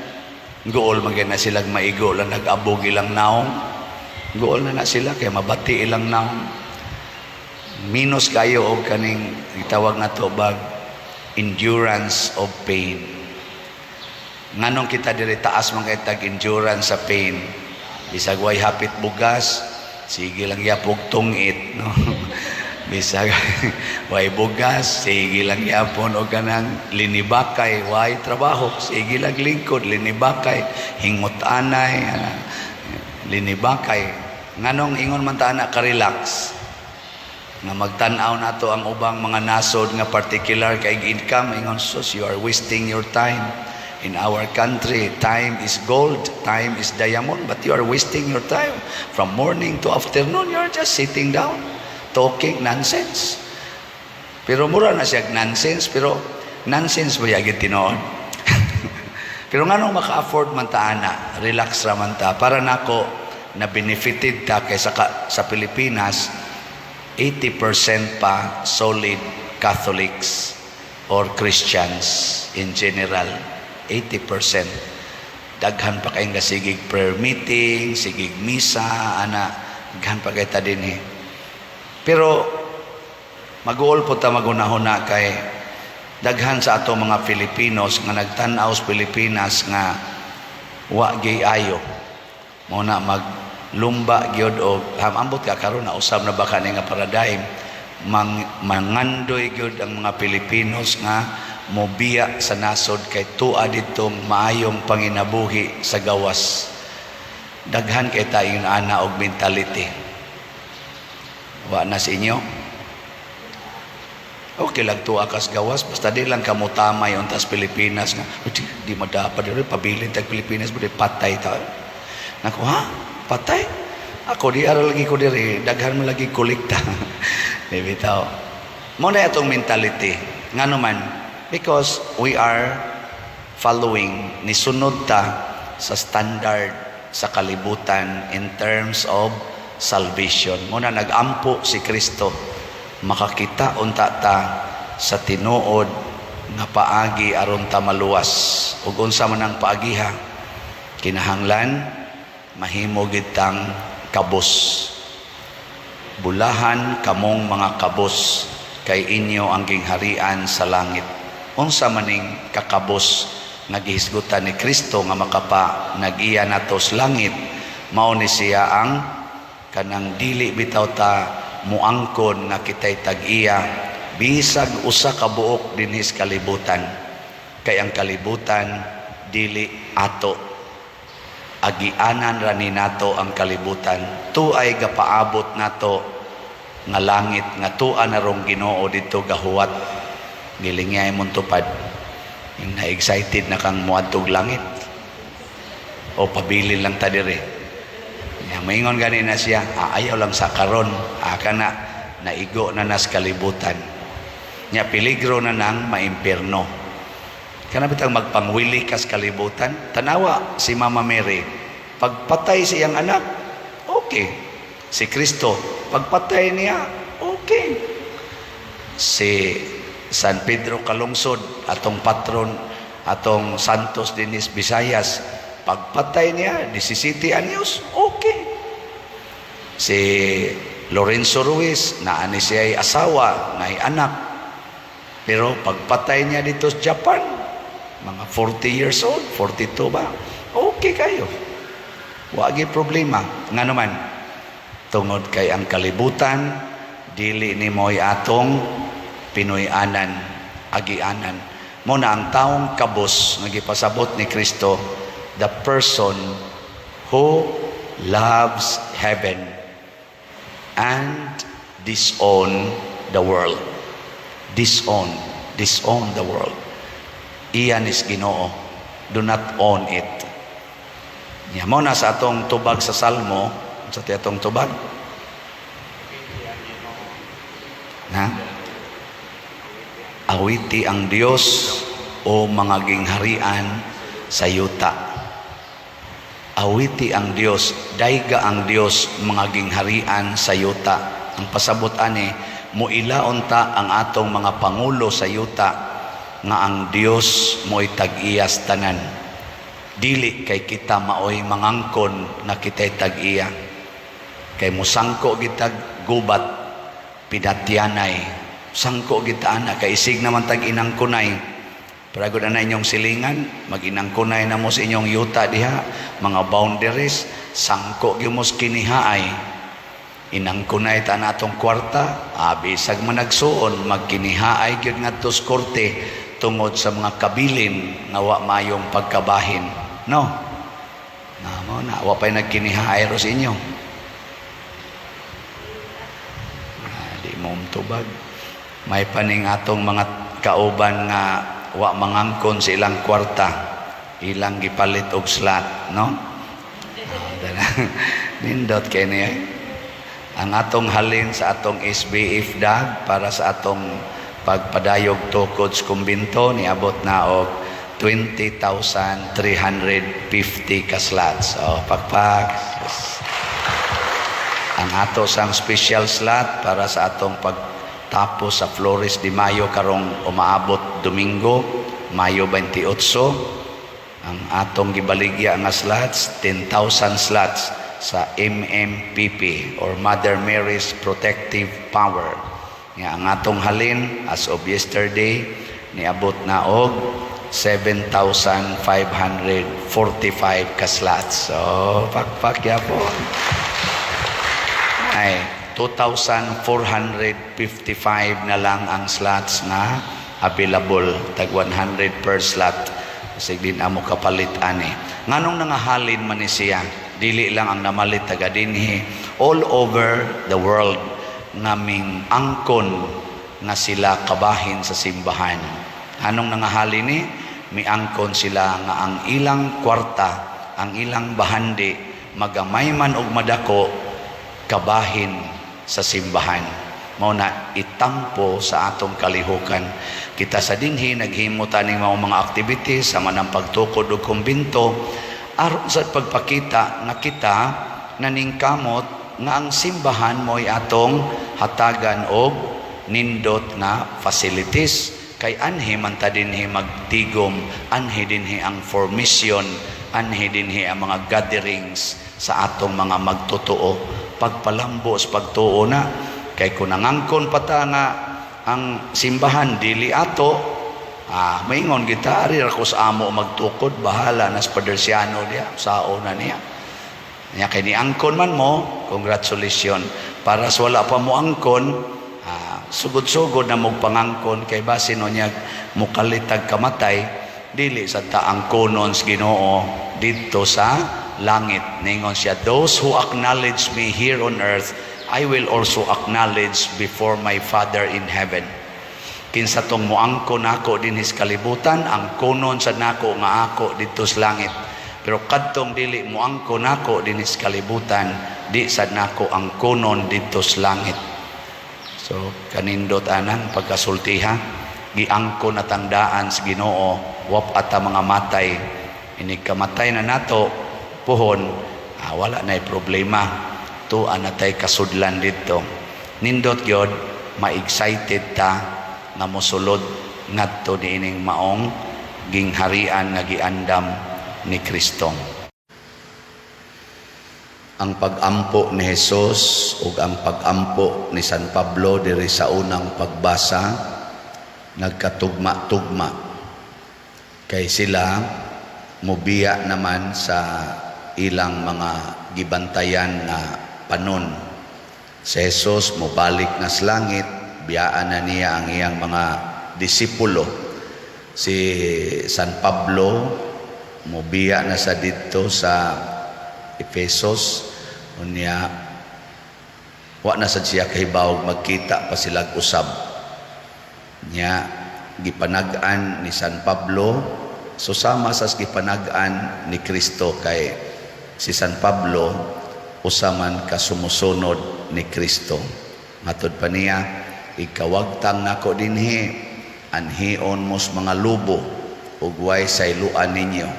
Guol magyan na silang maigo lang nag-abog ilang naong. Guol na sila kaya mabati ilang naong. Minus kayo o kaning itawag na to bag endurance of pain. Nganong kita diri taas mga itag endurance sa pain. Bisag way hapit bugas, sige lang yapog tungit, no? Bisag way bugas, sige lang yapon o kanang linibakay, way trabaho, sige lang lingkod, linibakay, hingot anay, linibakay. Nganong ingon man ta na ka-relax nga magtan-aw nato ang ubang mga nasod nga particular kay income, ingon sus, you are wasting your time. In our country, time is gold, time is diamond, but you are wasting your time. From morning to afternoon, you are just sitting down, talking nonsense. Pero mura na siya nonsense, pero nonsense ba yagit tinoon? Pero nga nung maka-afford man ta ana, relax raman ta. Para nako na benefited ta kaysa sa Pilipinas, 80% pa solid Catholics or Christians in general. 80%. Daghan pa kayong sigig prayer meeting, sigig misa, ana, daghan pa kayo ta din eh. Pero mag-uol po ta magunahuna kay daghan sa ato mga Filipinos nga nagtan-aw sa Pilipinas nga wa gay ayo. Muna maglumba gyud og ambot ka karon na usab na baka ni nga paradigm mangandoy gyud ang mga Pilipinos nga mobiya sa nasod kay tuwa ditong maayong panginabuhi sa gawas. Daghan kay tayong ana og mentality. Wa na sa inyo. Okay lang tuwa kas gawas basta di lang kamo tamay untas Pilipinas nga di madapa diri pabilin tag Pilipinas budi patay ta. Nako ha? Patay? Ako di aral lagi ko diri daghan mo lagi kolekta. Di bitaw. Mo na itong mentality. Ngano man because we are following ni sunod ta sa standard sa kalibutan in terms of salvation. Muna nagampo si Kristo, makakita unta ta sa tinuod nga paagi aron ta maluwas. Ug unsa man ang paagiha, kinahanglan mahimo gid tang kabos. Bulahan kamong mga kabos kay inyo ang gingharian sa langit. Unsa maning kakabos nga gihisgutan ni Kristo nga makapa nag-iya nato sa langit, mao ni siya ang kanang dili bitaw ta muangkon nga kitay tag-iya bisag usa ka buok dinhi sa kalibutan. Kay ang kalibutan dili ato, agianan ra ni nato ang kalibutan. Tuay gapaabot nato nga langit nga tuan na rong Ginoo dito gahuwat. Gilingay mong tupad. Yung na-excited na kang muadtog langit. O pabilin lang ta dire. Maingon gani na siya, ayaw lang sa karon, kana naigo na nas kalibutan. Nya peligro na nang maimpierno. Kana bitang magpangwili kas kalibutan. Tanawa si Mama Mary, pagpatay siyang anak, okay. Si Kristo, pagpatay niya, okay. Si San Pedro Calungsod, atong patron, atong Santos Dinis Visayas, pagpatay niya, 17 anyos, okay. Si Lorenzo Ruiz, naani siya ay asawa, na ay anak. Pero pagpatay niya dito sa Japan, mga 40 years old, 42 ba? Okay kayo. Wagi problema. Nga naman, tungod kay ang kalibutan, dili ni mo'y atong Pinoy-anan, agianan. Muna ang taong kabus, nagipasabot ni Kristo, the person who loves heaven and disown the world. Disown the world. Iyan is Ginoo. Do not own it. Mo na sa atong tubag sa Salmo, sa atong tubag. Na? Awiti ang Dios o mga gingharian sa yuta. Awiti ang Dios, dayga ang Dios, mga gingharian sa yuta. Ang pasabot ani, muilaon ta ang atong mga pangulo sa yuta, nga ang Dios mo'y tag-iyas tanan. Dili kay kita maoy mangangkon na kita'y tag-iya. Kay musangko gitag gubat, pinatyanay. Sangko kita anak, kay isig naman tag inang kunay. Paragod na inyong silingan, mag-inang kunay na mo sa inyong yuta diha, mga boundaries, sangko gimos kinihaay. Inang kunay ta na atong kwarta, bisag managsuon, magkinihaay gyud ngadto sa korte tungod sa mga kabilin nga wa mayong pagkabahin. No? Namo na, wa pa'y nagkinihaay ro sa inyo. Di mo tubag. May paning atong mga kauban nga wa mangangkon sa ilang kwarta, ilang gipalit og slot, no? Nindot kay niya. Ang atong halin sa atong SBF dag para sa atong pagpadayog tukod sa kumbinto niabot na og 20,350 ka slots. Pagpag. Ang ato sang special slot para sa atong tapos sa Flores de Mayo karong umaabot Domingo, Mayo 28. Ang atong gibaligya nga slots, 10,000 slots sa MMPP or Mother Mary's Protective Power. Nga ang atong halin as of yesterday niabot na og 7,545 ka slots. So, pakpakya po. Ay 2,455 na lang ang slots na available. Tag 100 per slot. Kasi din amo kapalit ani. Nganong nangahalin man ni siya, dili lang ang namalit taga dinhi, all over the world naming angkon nga sila kabahin sa simbahan. Anong nangahalin ni? Miangkon sila nga ang ilang kwarta, ang ilang bahandi, magamay man og madako, kabahin sa simbahan. Mao na itampo sa atong kalihukan. Kita sa dinhi naghimo taning mga activities sama ng pagtukod og kumbinto aron sa pagpakita nga kita naningkamot nga ang simbahan mo'y atong hatagan og nindot na facilities. Kay anhi man ta dinhi magtigom, anhi dinhi ang formation, anhi dinhi ang mga gatherings sa atong mga magtotoo, pagpalambos, pagtuo na. Kay kung nangangkon pa ta nga ang simbahan dili ato, maingon kita, ari ako sa amo magtukod, bahala na sa Padersiano diya, sao na niya. Niya kay ni angkon man mo, congratulations. Para sa wala pa mo angkon, sugod-sugod na mong pangangkon, kay basin o niya mukalitag kamatay, dili sa taang konon sa Ginoo dito sa langit. Ningon siya, those who acknowledge me here on earth, I will also acknowledge before my Father in heaven. Kinsa tong moangkon ako din his kalibutan, ang konon sa nako nga ako dito sa langit. Pero kadtong dili mo angko nako dinis kalibutan, di sad nako ang kunon didto sa langit. So kanindot anang pagkasultiha, giangko na tangdaan sa Ginoo, wap ata mga matay, ini kamatay na nato puhon, wala na problema, to anatay kasudlan dito. Nindot gyud ma-excited ta nga mosulod ngadto niining maong gingharian nga giandam ni Kristo. Ang pag-ampo ni Jesus ug ang pag-ampo ni San Pablo diri sa unang pagbasa nagkatugma-tugma, kay sila mubiya naman sa ilang mga gibantayan na panon. Si Jesus mobalik na sa langit, biyaan na niya ang iyang mga disipulo. Si San Pablo mubiya na sa dito sa Efesos, unya wa na sad siya kahibaw magkita pa sila usab nya. Gipanag-an ni San Pablo susama sa gipanag-an ni Kristo, kay si San Pablo usaman kasumusunod ni Kristo. Matod pa niya, ikawagtang nako dinhi, anhion mos mga lubo ug way sayluan ninyo,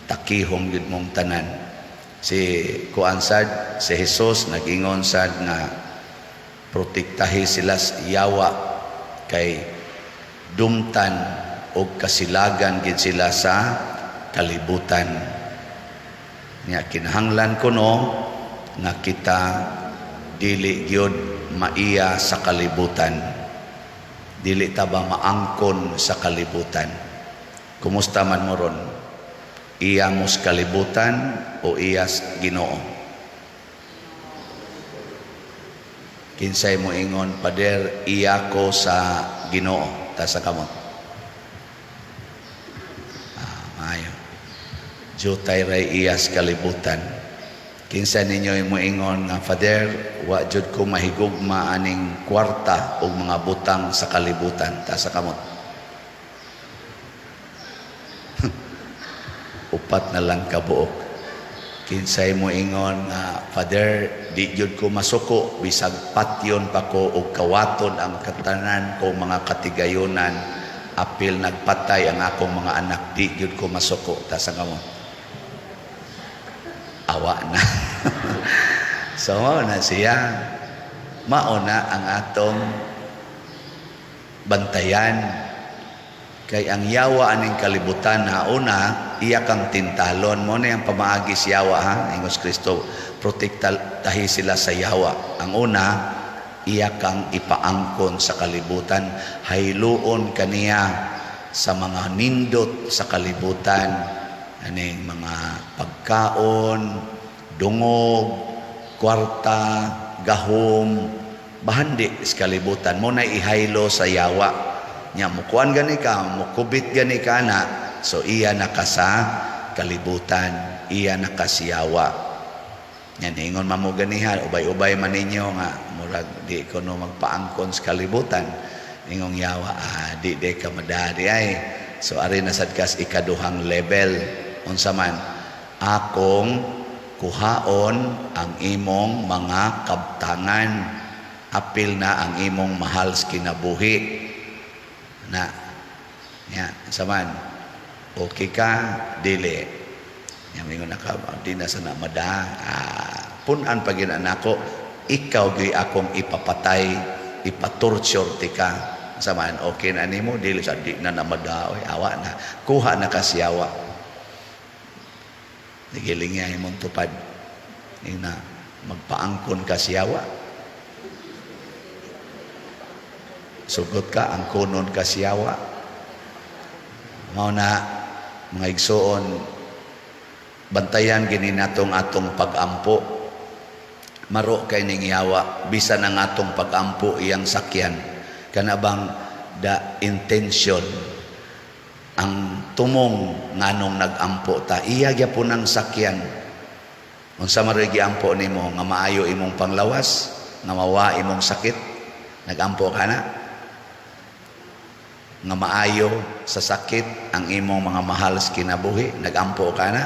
takihom gid mong tanan. Si kuansad si Jesus nag-ingon sad nga protektahi sila sa yawa, kay dumtan o kasilagan gid sila sa kalibutan. Nya kinahanglan kuno nga kita dili gyud maiya sa kalibutan, dili ta ba maangkon sa kalibutan. Kumusta man mo ron? Iya mo sa kalibutan o iya sa Ginoo? Kinsay mo ingon, Pader, iya ko sa Ginoo, ta sa kamot. Maayo. Jutay ray iya sa kalibutan. Kinsay ninyo mo ingon nga, Pader, wa jud ko mahigugma aning kwarta o mga butang sa kalibutan, ta sa kamot. Upat na lang kabuok. Kinsay mo ingon nga, Father, di jud ko masuko, bisag patyon pa ko o kawaton ang katanan ko mga katigayonan, apil nagpatay ang akong mga anak, di jud ko masuko. Tasa nga mo, awa na. So na siya, mauna ang atong bantayan. Kay ang yawa aning kalibutan na una, iya kang tintalon mo na yung pamaagi si yawa, ha? Ingos Kristo, protektahi sila sa yawa. Ang una, iya kang ipaangkon sa kalibutan, hayluon kaniya sa mga nindot sa kalibutan, aning mga pagkaon, dungog, kwarta, gahom, bahandi sa kalibutan mo na ihaylo sa yawa. Nya mukuan gani ka, mukubit gani ka na, so iya naka sa kalibutan, iya nakasiyawa. Yan ingon mamo ganihan, ubay-ubay man ninyo nga murag di ko no magpaangkon sa kalibutan. Ingong yawa, di ka madari ay. So ari na sad kas ikaduhang level. Unsa man, akong kuhaon ang imong mga kabtangan, apil na ang imong mahal sa kinabuhi. Na ya saman okay ka dili yang mingon naka di na sana mada punan pagin anako ikaw gyud akong ipapatay ipatorture ti ka saman okay na nimo dili sa di na namada oy awa na kuha na kasiyawa digiling nga imong tupad ina magpaangkon kasiyawa. Sugot ka ang kunon kasiyawa. Mao na mga igsoon, bantayan gini natong atong pag-ampo. Maro kay ning yawa, bisan ang atong pag-ampo iyang sakyan. Kana bang the intention, ang tumong nganong nag-ampo ta, iya gyapon ang sakyan. Unsa man ray giampo nimo nga maayo imong panglawas, nga mawa imong sakit, nag-ampo ka na. nga maayo sa sakit ang imong mga mahal sa kinabuhi, nagampo ka na.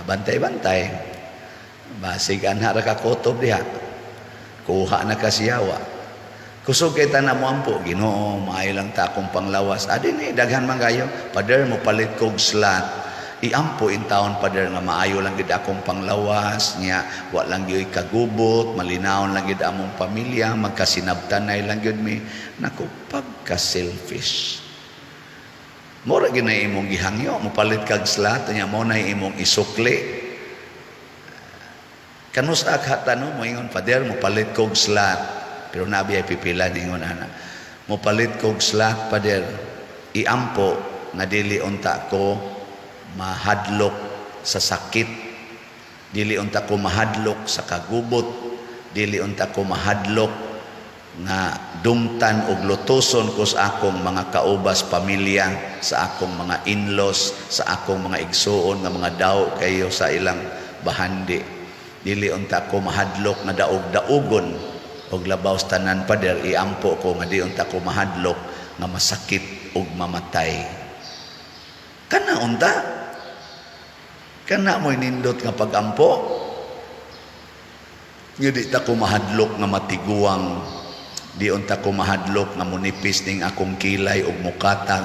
Bantay-bantay. Basig anha ra ka kutob diha. Kuha na ka siyawa. Kusog kay tanan mo ampo, Ginoo, maayo lang ta akong panglawas. Adin daghan man kayo, Pader mo palit kog slot. Iampo in taon, Pader, nga maayo lang gid akong panglawas niya, wa lang gyud kagubot, malinawon lang gid among pamilya, magkasinabtanay lang gyud mi. Naku, pagka-selfish. Mura ginay imong gihangyo, mo palit kag slot nya mo na imong isukli. Kanus ak tanong mo ingon, Pader, mo palit kog slot. Pero nabi ay pipila ningon ana. Mo palit kog slot, Pader. Iampo nga dili unta ko mahadlok sa sakit. Dili unta ko mahadlok sa kagubot. Dili unta ko mahadlok nga dumtan og lutuson ko sa akong mga kaubas pamilya, sa akong mga in-laws, sa akong mga igsuon nga mga daw kayo sa ilang bahandi. Dili unta ko mahadlok na daog-daogon og labaw sa tanan, Pader. Iampo ko nga di unta ko mahadlok nga masakit og mamatay. Kana unta? Kana mo nindot nga pagampo? Nga di ta ko mahadlok nga matiguang, di unta ko mahadlok nga munipis ning akong kilay og mukatag,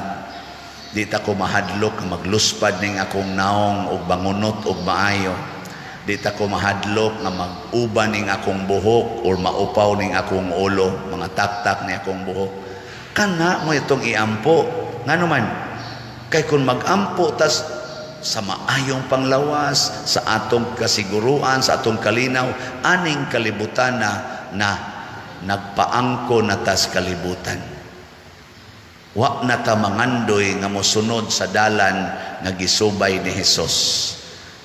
di ta ko mahadlok nga magluspad ning akong naong og bangunot og maayo, di ta ko mahadlok nga mag-uban ning akong buhok or maupaw ning akong ulo, mga taktak ni akong buhok. Kana mo itong iampo. Ngano man? Kay kung mag-ampo tas sa maayong panglawas, sa atong kasiguruan, sa atong kalinaw, aning kalibutan na nagpaangko na tas kalibutan. Wa na ta mangandoy nga mosunod sa dalan nga gisubay ni Hesus,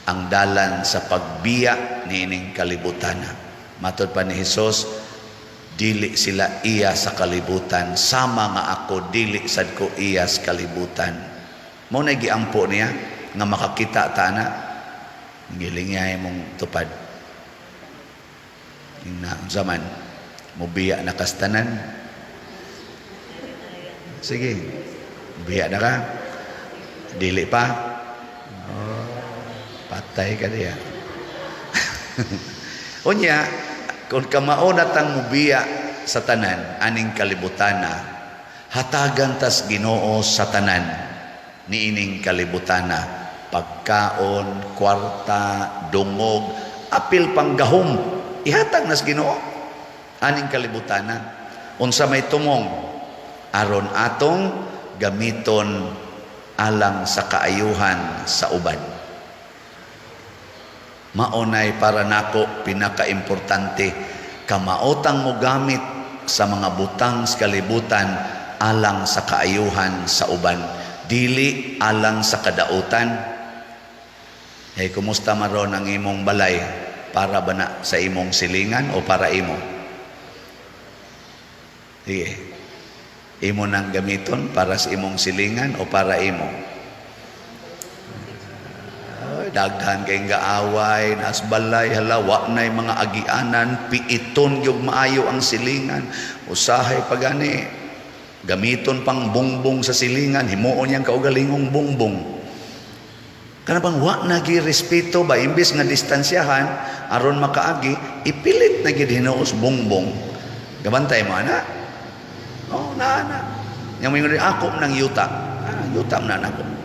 ang dalan sa pagbiya niining kalibutan. Matod pa ni Hesus, dili sila iya sa kalibutan, sama nga ako dili sad ko iya sa kalibutan. Mo na giampo niya nga makakita ta na ngilingay mong tupad. Na zaman mo biya na kastanan. Sige, biya na ka. Dili pa. Patay ka diya. Unya, kung kamao natang mubiya sa tanan, aning kalibutana, hatagan tas Ginoo sa tanan, niining kalibutana, pagkaon, kwarta, dungog, apil panggahom, ihatag nas Ginoo, aning kalibutana. Unsa may tumong, aron atong gamiton alang sa kaayuhan sa uban. Maunay para nako pinakaimportante, kamaotang mo gamit sa mga butang sa kalibutan alang sa kaayuhan sa uban, dili alang sa kadautan. Hey, kumusta maron ang imong balay? Para ba na sa imong silingan o para imo? Sige, imo nang gamiton para sa imong silingan o para imo? Daghan kay gaaway nas balay, halawa nay mga agianan, piiton gyud maayo ang silingan, usahay pagani gamiton pang bungbong sa silingan, himuon yang kaugalingong bungbong. Kana bang wa nagi respeto ba, imbes nga distansyahan aron makaagi, ipilit na gid hinuos bungbong. Gabantay mo ana? Oh, na. Yang mingon ako nang yuta. Yuta na nako.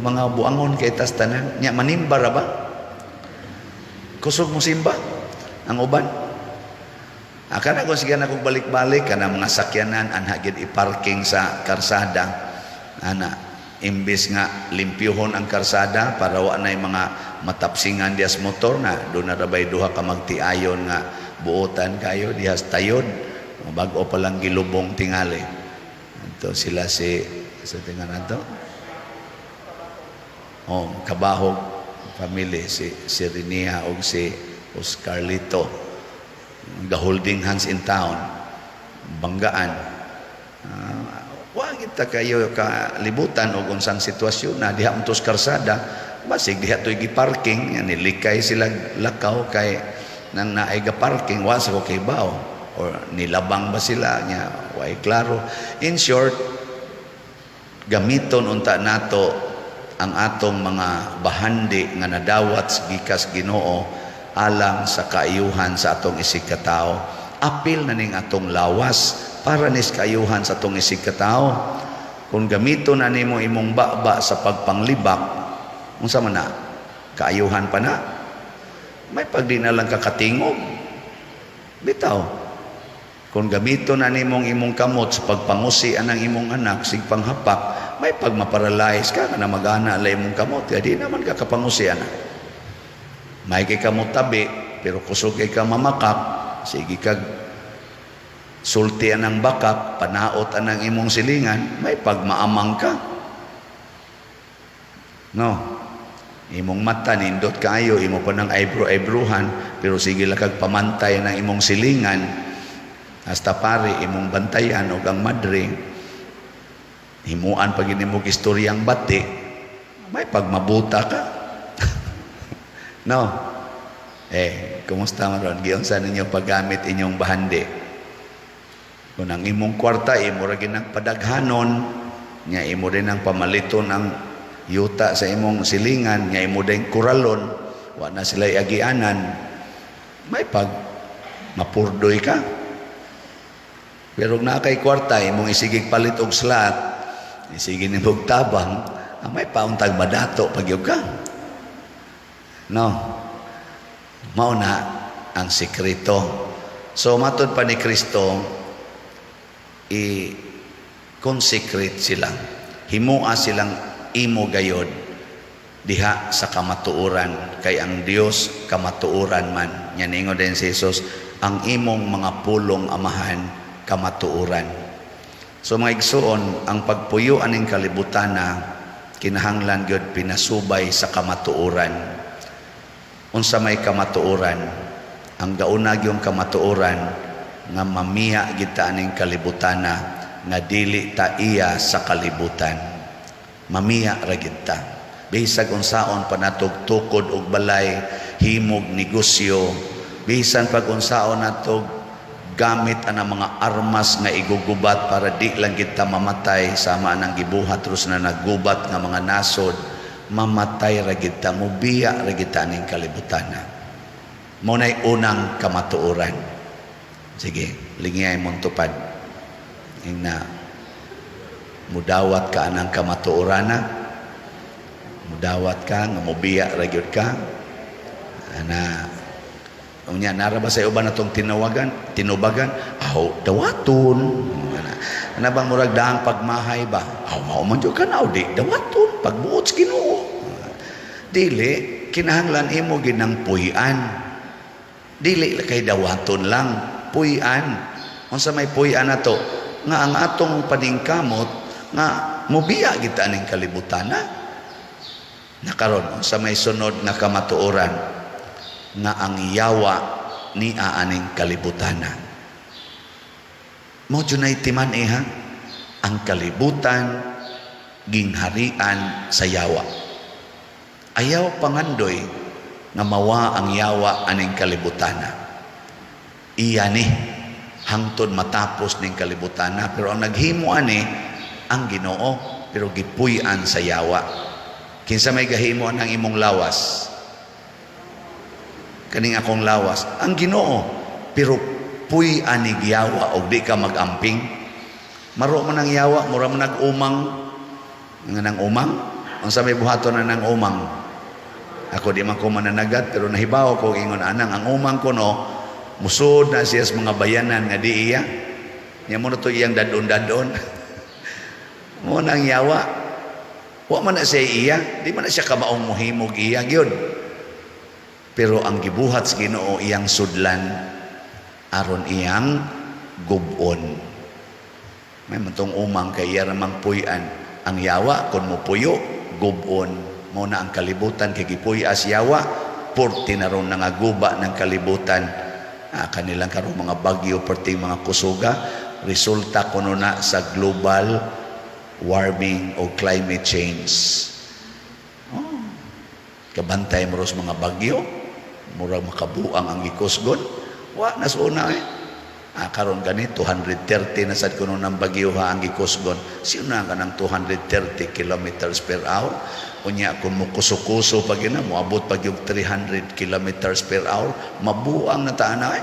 Mga buangon kay tas tanan nya manimba ra ba? Kusog mo simba ang uban. Akana ko sige na kog balik-balik kana mga sakyanan anha gid i-parking sa karsada. Ana, imbis nga limpyuhon ang karsada para wa nay mga matapsingan dias motor na do na rabay duha ka magtiayon nga buotan kayo dihas tayod. Bag-o pa lang gilubong tingali. Ito sila si sa tinganan to. Kabahog family, si Rinia o si Oscarlito, the holding hands in town, banggaan. Wa kita kayo kalibutan o unsang sitwasyon na diha untos karsada, basig diha to'y gi-parking, nilikay sila lakaw kay nang naay ga parking, wa sa ko kay bao. or nilabang ba sila nya way klaro. In short, gamiton unta nato ang atong mga bahandi nga nadawat gikas Ginoo alang sa kaayuhan sa atong isig ka tawo. Apil na ning atong lawas para nis kaayuhan sa atong isig ka tawo. Kung gamiton na nimo imong baba sa pagpanglibak, unsa man na kaayuhan pa na, may pagdi na lang kakatingog bitaw. Kung gamito na nimong imong kamot sa pagpangusi anang imong anak sig panghapak, may pag maparalyze ka na magana la imong kamot, di naman ka kapangusi anak. May kay kamot tabi pero kusog kay ka mamakak, sige kag sulti anang bakak, panaot anang imong silingan, may pag maamang ka. No. Imong mata nindot kayo, imo pa ng eyebrow-eyebrowhan, pero sige lang kag pamantay ng imong silingan, hasta pare imong bantayan o ang madre, himuan pag inimog istoryang bati, may pagmabuta ka. No? Kumusta man ron? Giunsa ninyo paggamit inyong bahandi? Kung ang imong kwarta, imo ra ginang padaghanon, nya imo rin ang pamaliton ang yuta sa imong silingan, nya imo din kuralon, wa na sila agianan, may pag mapurdoy ka. Pero na kay kwarta, imong isigig palit og slot, isigig nimog tabang, may pauntag madato pagyog ka. No? Mauna ang sikreto. So matod pa ni Kristo, i-consecrate sila. Himua silang imo gayod diha sa kamatuoran, kay ang Dios kamatuoran man. Yan ingon din si Jesus, ang imong mga pulong amahan kamatuoran. So mga igsoon, ang pagpuyo aning kalibutan na kinahanglan gyud pinasubay sa kamatuoran. Unsa may kamatuoran? Ang gaunag yung kamatuoran nga mamiya kita aning kalibutan na nga dili ta iya sa kalibutan. Mamiya ra gid ta. Bisag unsaon pa natog tukod og balay, himog negosyo, bisan pag unsaon natog gamit anang mga armas nga igugubat para di lang kita mamatay sama nang gibuhat terus na naggubat nga mga nasod, mamatay ra gid ta, mubiya ra gid ta ning kalibutan na. Mo nay unang kamatuoran. Sige, lingiyay mong tupad. Yung na mudawat ka anang kamatuoran na, mudawat ka nga mubiya ra gyud ka ana. Unya nara ba sa uban natong tinubagan, dawaton. Ana bang murag daang pagmahay ba? Mao man jud kana di dawaton pagbuot sa Ginoo. Dili kinahanglan imo ginang puy-an. Dili kay dawaton lang, puy-an. Unsa may puy-an nato? Nga ang atong paningkamot nga mubiya kita ning kalibutan na. Nakaron unsa may sunod nga kamatuoran? Nga ang yawa ni aaning kalibutanan. Mo junay timan ha, ang kalibutan gingharian sa yawa. Ayaw pangandoy nga mawa ang yawa aning kalibutana. Iya ni hangtod matapos ning kalibutana, pero ang naghimo ani ang Ginoo, pero gipuy-an sa yawa. Kinsa may gahimo ang imong lawas? Kaning akong lawas ang Ginoo, pero puy anig yawa og di ka magamping. Maro man ang yawa, mura man nag-umang nga nang umang. Unsa may buhaton na nang umang? Ako di man ko mananagat, pero nahibaw ko ingon anang ang umang ko no, musod na siya sa mga bayanan nga di iya. Nya mo na to iyang dadon-dadon. Mo nang yawa. Wa man na siya iya, di man na siya kamaong muhimog iya gyud. Pero ang gibuhat sa Ginoo iyang sudlan aron iyang gubon. May matong umang kay iya ramang puy-an. Ang yawa kun mo puyo, gubon. Mo na ang kalibutan kay gipuy as yawa, porti na ron nangaguba ng kalibutan. Kanilang karong mga bagyo, porti mga kusuga, resulta kuno na sa global warming o climate change. Kabantay mo ros mga bagyo, murag makabuang ang gikusgon, wa nas una Karon gani 230 na sad kuno ng bagyo ha ang gikusgon. Sino na ka ng 230 kilometers per hour? Unya kung mukuso-kuso pag yun na, moabot pag yung 300 kilometers per hour, mabuang na taan na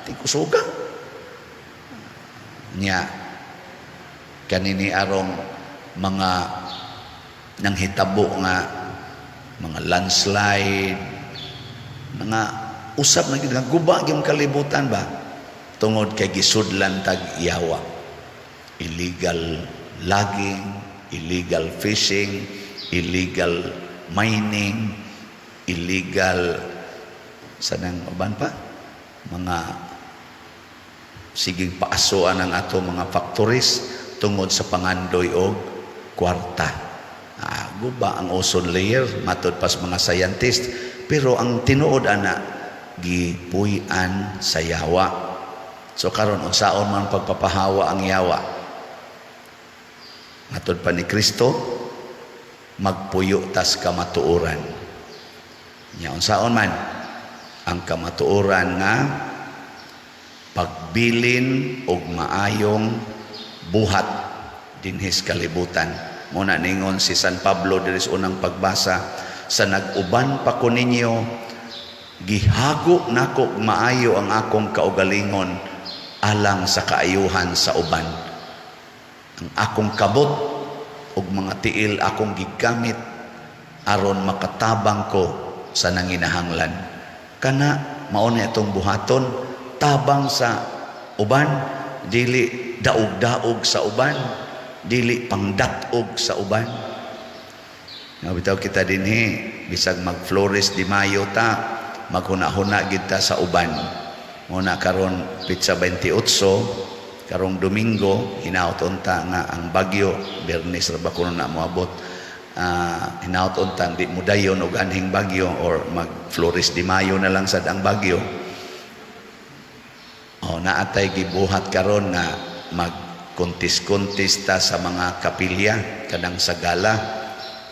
tikusuga. Nya, kanini arong mga nanghitabo nga, mga landslide, mga usap na nga guba yung kalibutan ba? Tungod kay gisudlan tag yawa. Illegal logging, illegal fishing, illegal mining, illegal sanang uban pa mga siging paasuan ang ato mga factories tungod sa pangandoy og kwarta. Guba ang ozone layer matod pas mga scientist, pero ang tinuod ana gipuy-an sa yawa. So karon unsaon man pagpapahawa ang yawa? Matod pa ni Kristo, magpuyo tas kamatuoran. Nya unsaon man ang kamatuoran nga pagbilin og maayong buhat dinhis kalibutan. Muna ningon si San Pablo diri sa unang pagbasa, sa nag-uban pa ko ninyo, gihago nako maayo ang akong kaugalingon alang sa kaayuhan sa uban. Ang akong kabot ug mga tiil akong gigamit aron makatabang ko sa nanginahanglan. Kana mao ni atong buhaton, tabang sa uban, dili daog-daog sa uban, dili pangdatog sa uban. Bitaw kita dinhi bisag mag-Flores de Mayo ta, maghuna-huna gid ta sa uban. Muna karon Pitsa 28, karong Domingo hinaut unta nga ang bagyo, Bernes ra ba kuno na moabot. Hinaut unta di mudayon og anhing bagyo or mag-Flores de Mayo na lang sad ang bagyo. Naatay gibuhat karon nga mag-kuntis-kuntis ta sa mga kapilya kanang sagala.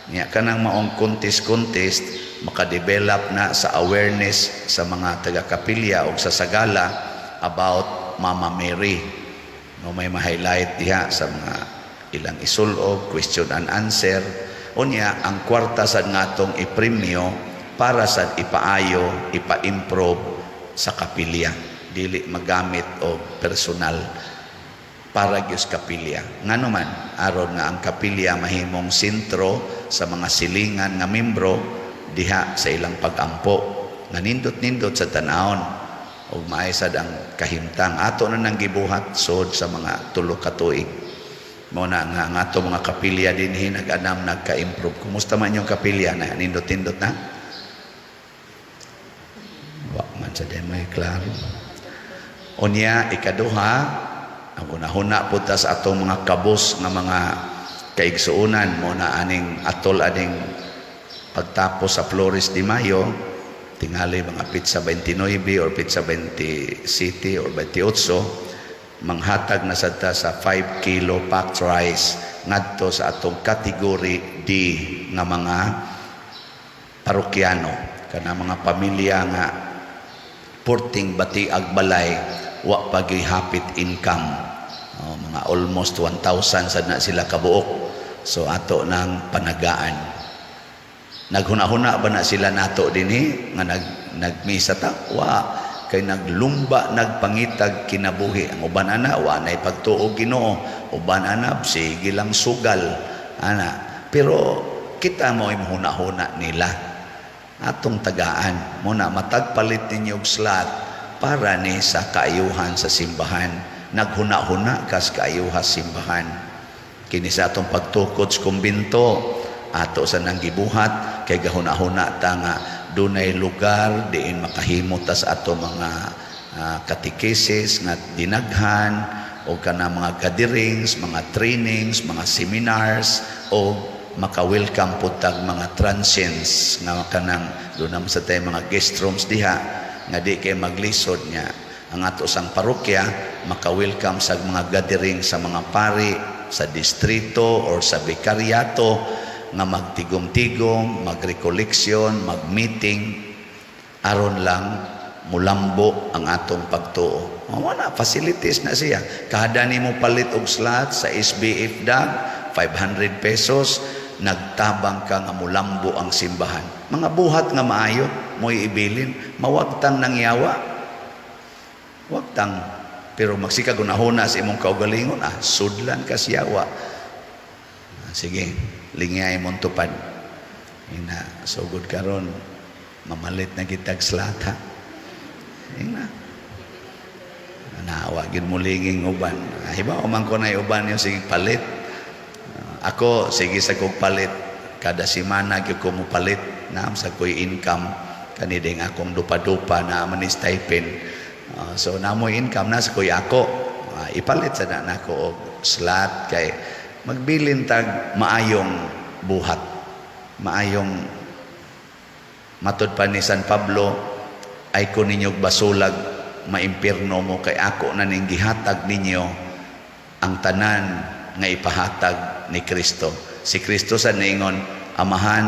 Nya kanang maong kuntis-kuntis makadevelop na sa awareness sa mga taga-kapilya o sa sagala about Mama Mary. May ma-highlight diha sa mga ilang isulog, question and answer. Unya, ang kwarta sad ngatong ipremyo para sad ipaayo, ipa-improve sa kapilya. Dili magamit o personal para gyud kapilya. Ngano man, aron nga ang kapilya mahimong sentro sa mga silingan nga membro diha sa ilang pagampo nga nindot-nindot sa tanawon ug maayad ang kahimtang ato na nang gibuhat sud sa mga tulo ka tuig. Mao na nga ang ato mga kapilya dinhi nag-anam nagka-improve. Kumusta man yung kapilya na nindot-nindot na? Wa man sa demay klaro. Unya ikaduha, ang una-huna po ta sa atong mga kabos nga mga kaigsuunan mo na aning atol aning pagtapos sa Flores de Mayo, tingali mga Pitsa 29 or Pitsa 27 or 28, manghatag na sadta sa 5 kilo packed rice ngadto sa atong category D nga mga parokyano, kana mga pamilya nga porting bati agbalay wa pagihapit income. Mga almost 1,000 sad na sila kabuok. So ato nang panagaan. Naghuna-huna ba na sila nato dinhi nga nagmisa ta? Wa kay naglumba nagpangitag kinabuhi. Ang uban ana wa nay pagtuo Ginoo. Uban ana sige lang sugal ana. Pero kita mo imhuna-huna nila. Atong tagaan muna matagpalit ninyo og slot para ni sa kaayuhan sa simbahan. Naghuna-huna kas kaayuhan sa simbahan. Kini sa atong pagtukod sa kumbinto ato sa nang gibuhat kay gahuna-huna ta nga dunay lugar diin makahimo ta sa ato mga catechesis nga dinaghan o kana mga gatherings, mga trainings, mga seminars o maka-welcome po tag mga transients nga kanang doon sa tayo mga guest rooms diha nga di kay maglisod niya ang ato sang parokya maka-welcome sa mga gathering sa mga pari sa distrito or sa bikaryato nga magtigom-tigom, mag-recollection, mag-meeting aron lang mulambo ang atong pagtuo. Wala, facilities na siya. Kada ni mo palit og slot sa SBF dag, 500 pesos, nagtabang ka nga mulambo ang simbahan. Mga buhat nga maayo, mo'y ibilin, mawagtang nangyawa. Wagtang, pero magsikag unahuna sa imong kaugalingon, sudlan ka siyawa. Sige, lingay mong tupad. Ina, sugod karon, mamalit na kitag slot ha. Ina, nawagin mo linging uban. Hiba, umang ko na uban yung sige palit. Ako, sige sa kong palit. Kada simana, ko mo palit. Naam sa ko'y income. Kaniding akong dupa-dupa na man stipend. So, namoy income na sa ko'y ako. Ipalit sa na ako og slot. Kay magbilin tag maayong buhat. Maayong matud pa ni San Pablo, ay ko ninyog basulag, maimpirno mo kay ako na ning gihatag ninyo ang tanan nga ipahatag ni Kristo. Si Kristo sa ningon, Amahan,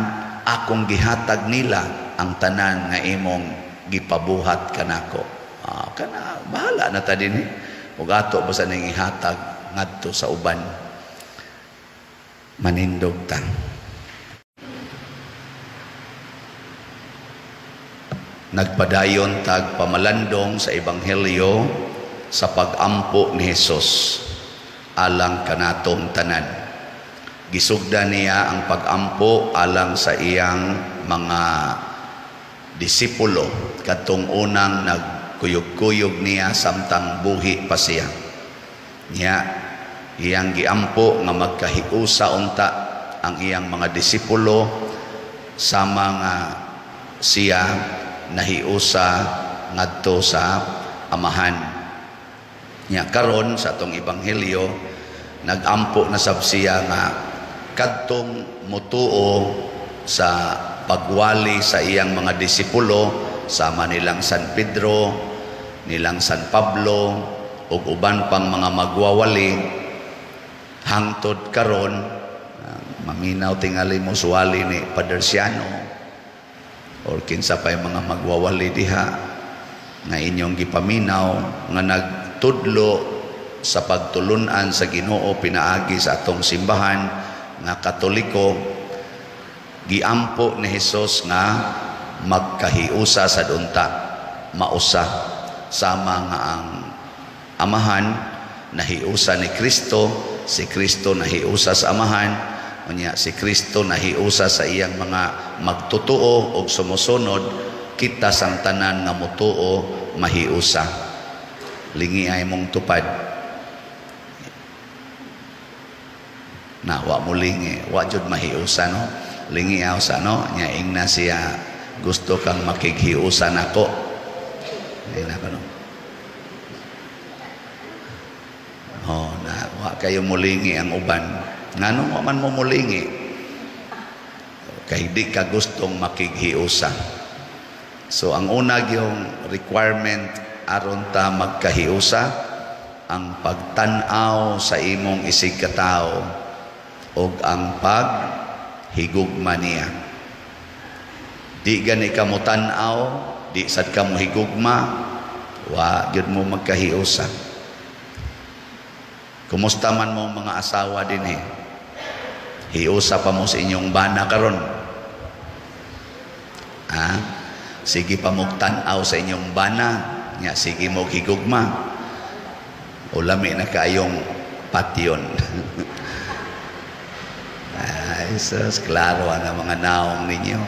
akong gihatag nila ang tanan nga imong gipabuhat kanako. Kana bahala na ta dinhi. Ug ato basta ning ihatag ngadto sa uban. Manindog ta. Nagpadayon tag pamalandong sa ebanghelyo sa pag-ampo ni Hesus alang kanatong tanan. Gisugda niya ang pag-ampo alang sa iyang mga disipulo katong unang nagkuyog-kuyog niya samtang buhi pa siya. Niya iyang giampo nga magkahiusa unta ang iyang mga disipulo sama nga siya nahiusa ngadto sa Amahan. Nya karon sa atong ebanghelyo nagampo na sab siya nga kadtong mutuo sa pagwali sa iyang mga disipulo sama nilang San Pedro, nilang San Pablo ug uban pang mga magwawali hangtod karon. Maminaw tingali mo suwali ni Padre Siano or kinsa pa'y mga magwawali diha nga inyong gipaminaw nga nagtudlo sa pagtulunan sa Ginoo pinaagi sa atong simbahan nga Katoliko. Giampo ni Hesus nga magkahiusa sa dunta, mausa sama nga ang Amahan nahiusa ni Kristo, si Kristo nahiusa sa Amahan, unya si Kristo nahiusa sa iyang mga magtutuo og sumusunod. Kita sang tanan nga mutuo mahiusa. Lingi ay mong tupad. Na wa mo lingi, wa jud mahiusa no. Lingi aw sa no, nya ingna siya gusto kang makighiusa nako. Ina pa no. Na wa kayo mulingi ang uban. Nganong wa man mo mulingi? Kay di ka gustong makighiusa. So ang una yung requirement aron ta magkahiusa ang pagtan-aw sa imong isig katao ug ang paghigugma niya. Di gani ka mo tan-aw, di sad ka mo higugma, wa gyud mo magkahiusa. Kumusta man mo mga asawa dinhi? Hiusa pa mo sa inyong bana karon? Sige pa mong tan-aw sa inyong bana, nya sige mo higugma. O lami na kayong patyon. Ay, sus, klaro ang mga naong ninyo.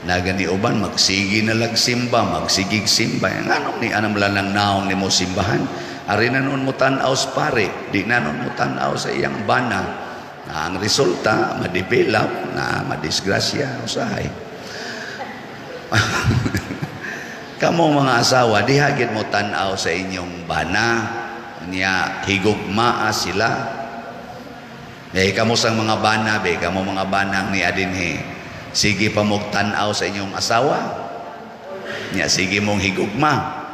Nagani uban, magsigi na lagsimba, magsigig simba. Anong ni anam lang ng naong ni mo simbahan? Ari na nun mo tan-aw sa pare, di na nun mo tan-aw sa iyang bana. Ang resulta, madevelop na madisgrasya, usahay. Kamo mga asawa, dihagit mo tan-aw sa inyong bana, niya higugmaa sila. Kamo sang mga bana, kamo mga banang ni adinhi, sige pa mo tan-aw sa inyong asawa, niya sige mong higugma.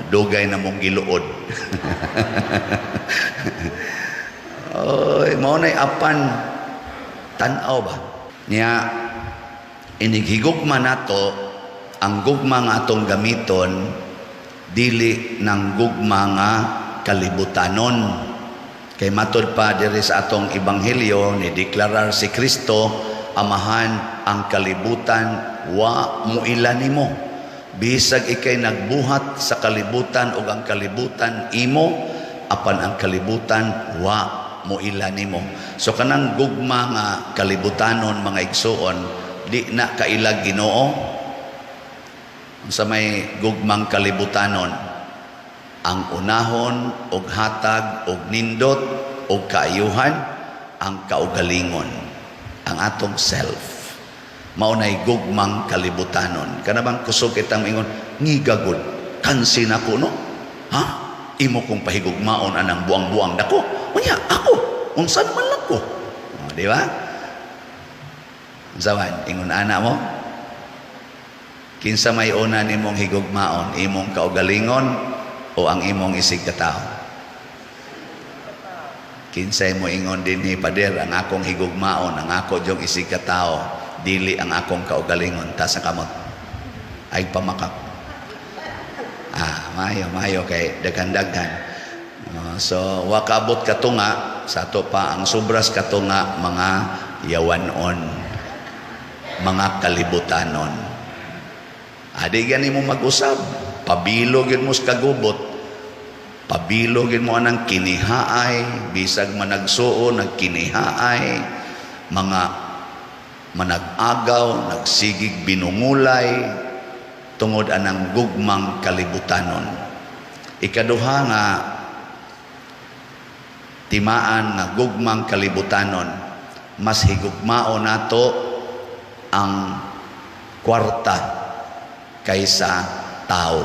Dugay na mong giluod. Oy, mao nay apan tan-aw ba? Niya inigigugma nato ang gugma nga atong gamiton dili ng gugma nga kalibutanon. Kay matod pa diri sa atong ebanghelyo ni deklarar si Kristo, amahan ang kalibutan wa muila nimo. Bisag ikay nagbuhat sa kalibutan ug ang kalibutan imo, apan ang kalibutan wa muila nimo. So kanang gugma nga kalibutanon mga igsuon, di na kailag Ginoo. Sa may gugmang kalibutanon, ang unahon og hatag og nindot og kaayuhan ang kaugalingon, ang atong self. Maunay gugmang kalibutanon. Kanabang kusog kitang ingon, ngigagod, kansin ako no? Ha? Imo kong pahigugmaon anang buang-buang dako. Unya, ako, unsan man lang ko. O, di ba? Zawan, ingon ana mo, kinsa may una nimong higugmaon, imong kaugalingon o ang imong isig katao? Kinsay mo ingon din ni pader, ang akong higugmaon, ang ako diyong isig katao, dili ang akong kaugalingon, ta sa kamot ay pamakap. Mayo kay daghan-daghan. So wakabot katunga sa ato pa ang sobras katunga mga yawanon, mga kalibutanon. Adi gani mo mag-usab, pabilogin mo sa kagubot, pabilogin mo anang kinihaay, bisag managsuo, nagkinihaay, mga manag-agaw, nagsigig binungulay, tungod anang gugmang kalibutanon. Ikaduha nga, timaan nga gugmang kalibutanon, mas higugmao nato ang kwarta kaysa tao.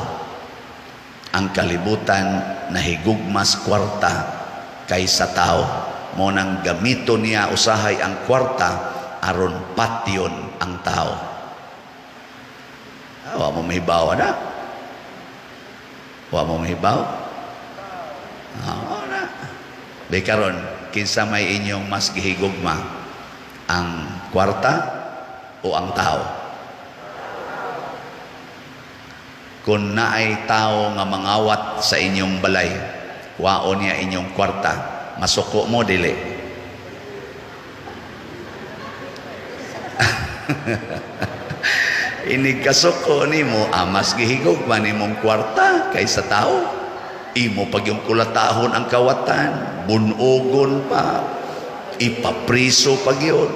Ang kalibutan nahigugmas kwarta kaysa tao. Mo nang gamito niya usahay ang kwarta aron patyon ang tao. Wa mo mahibaw na. Wa mo mahibaw. Na. Bekaron kinsa may inyong mas gihigugma, ang kwarta o ang tao? Kung naay tao nga mangawat sa inyong balay, waon niya inyong kwarta, masuko mo dili. Inig kasuko nimo, mas gihigugma nimong kwarta kaysa tao. Imo pag yung kulatahon ang kawatan, bunugon pa, ipapriso pag yun.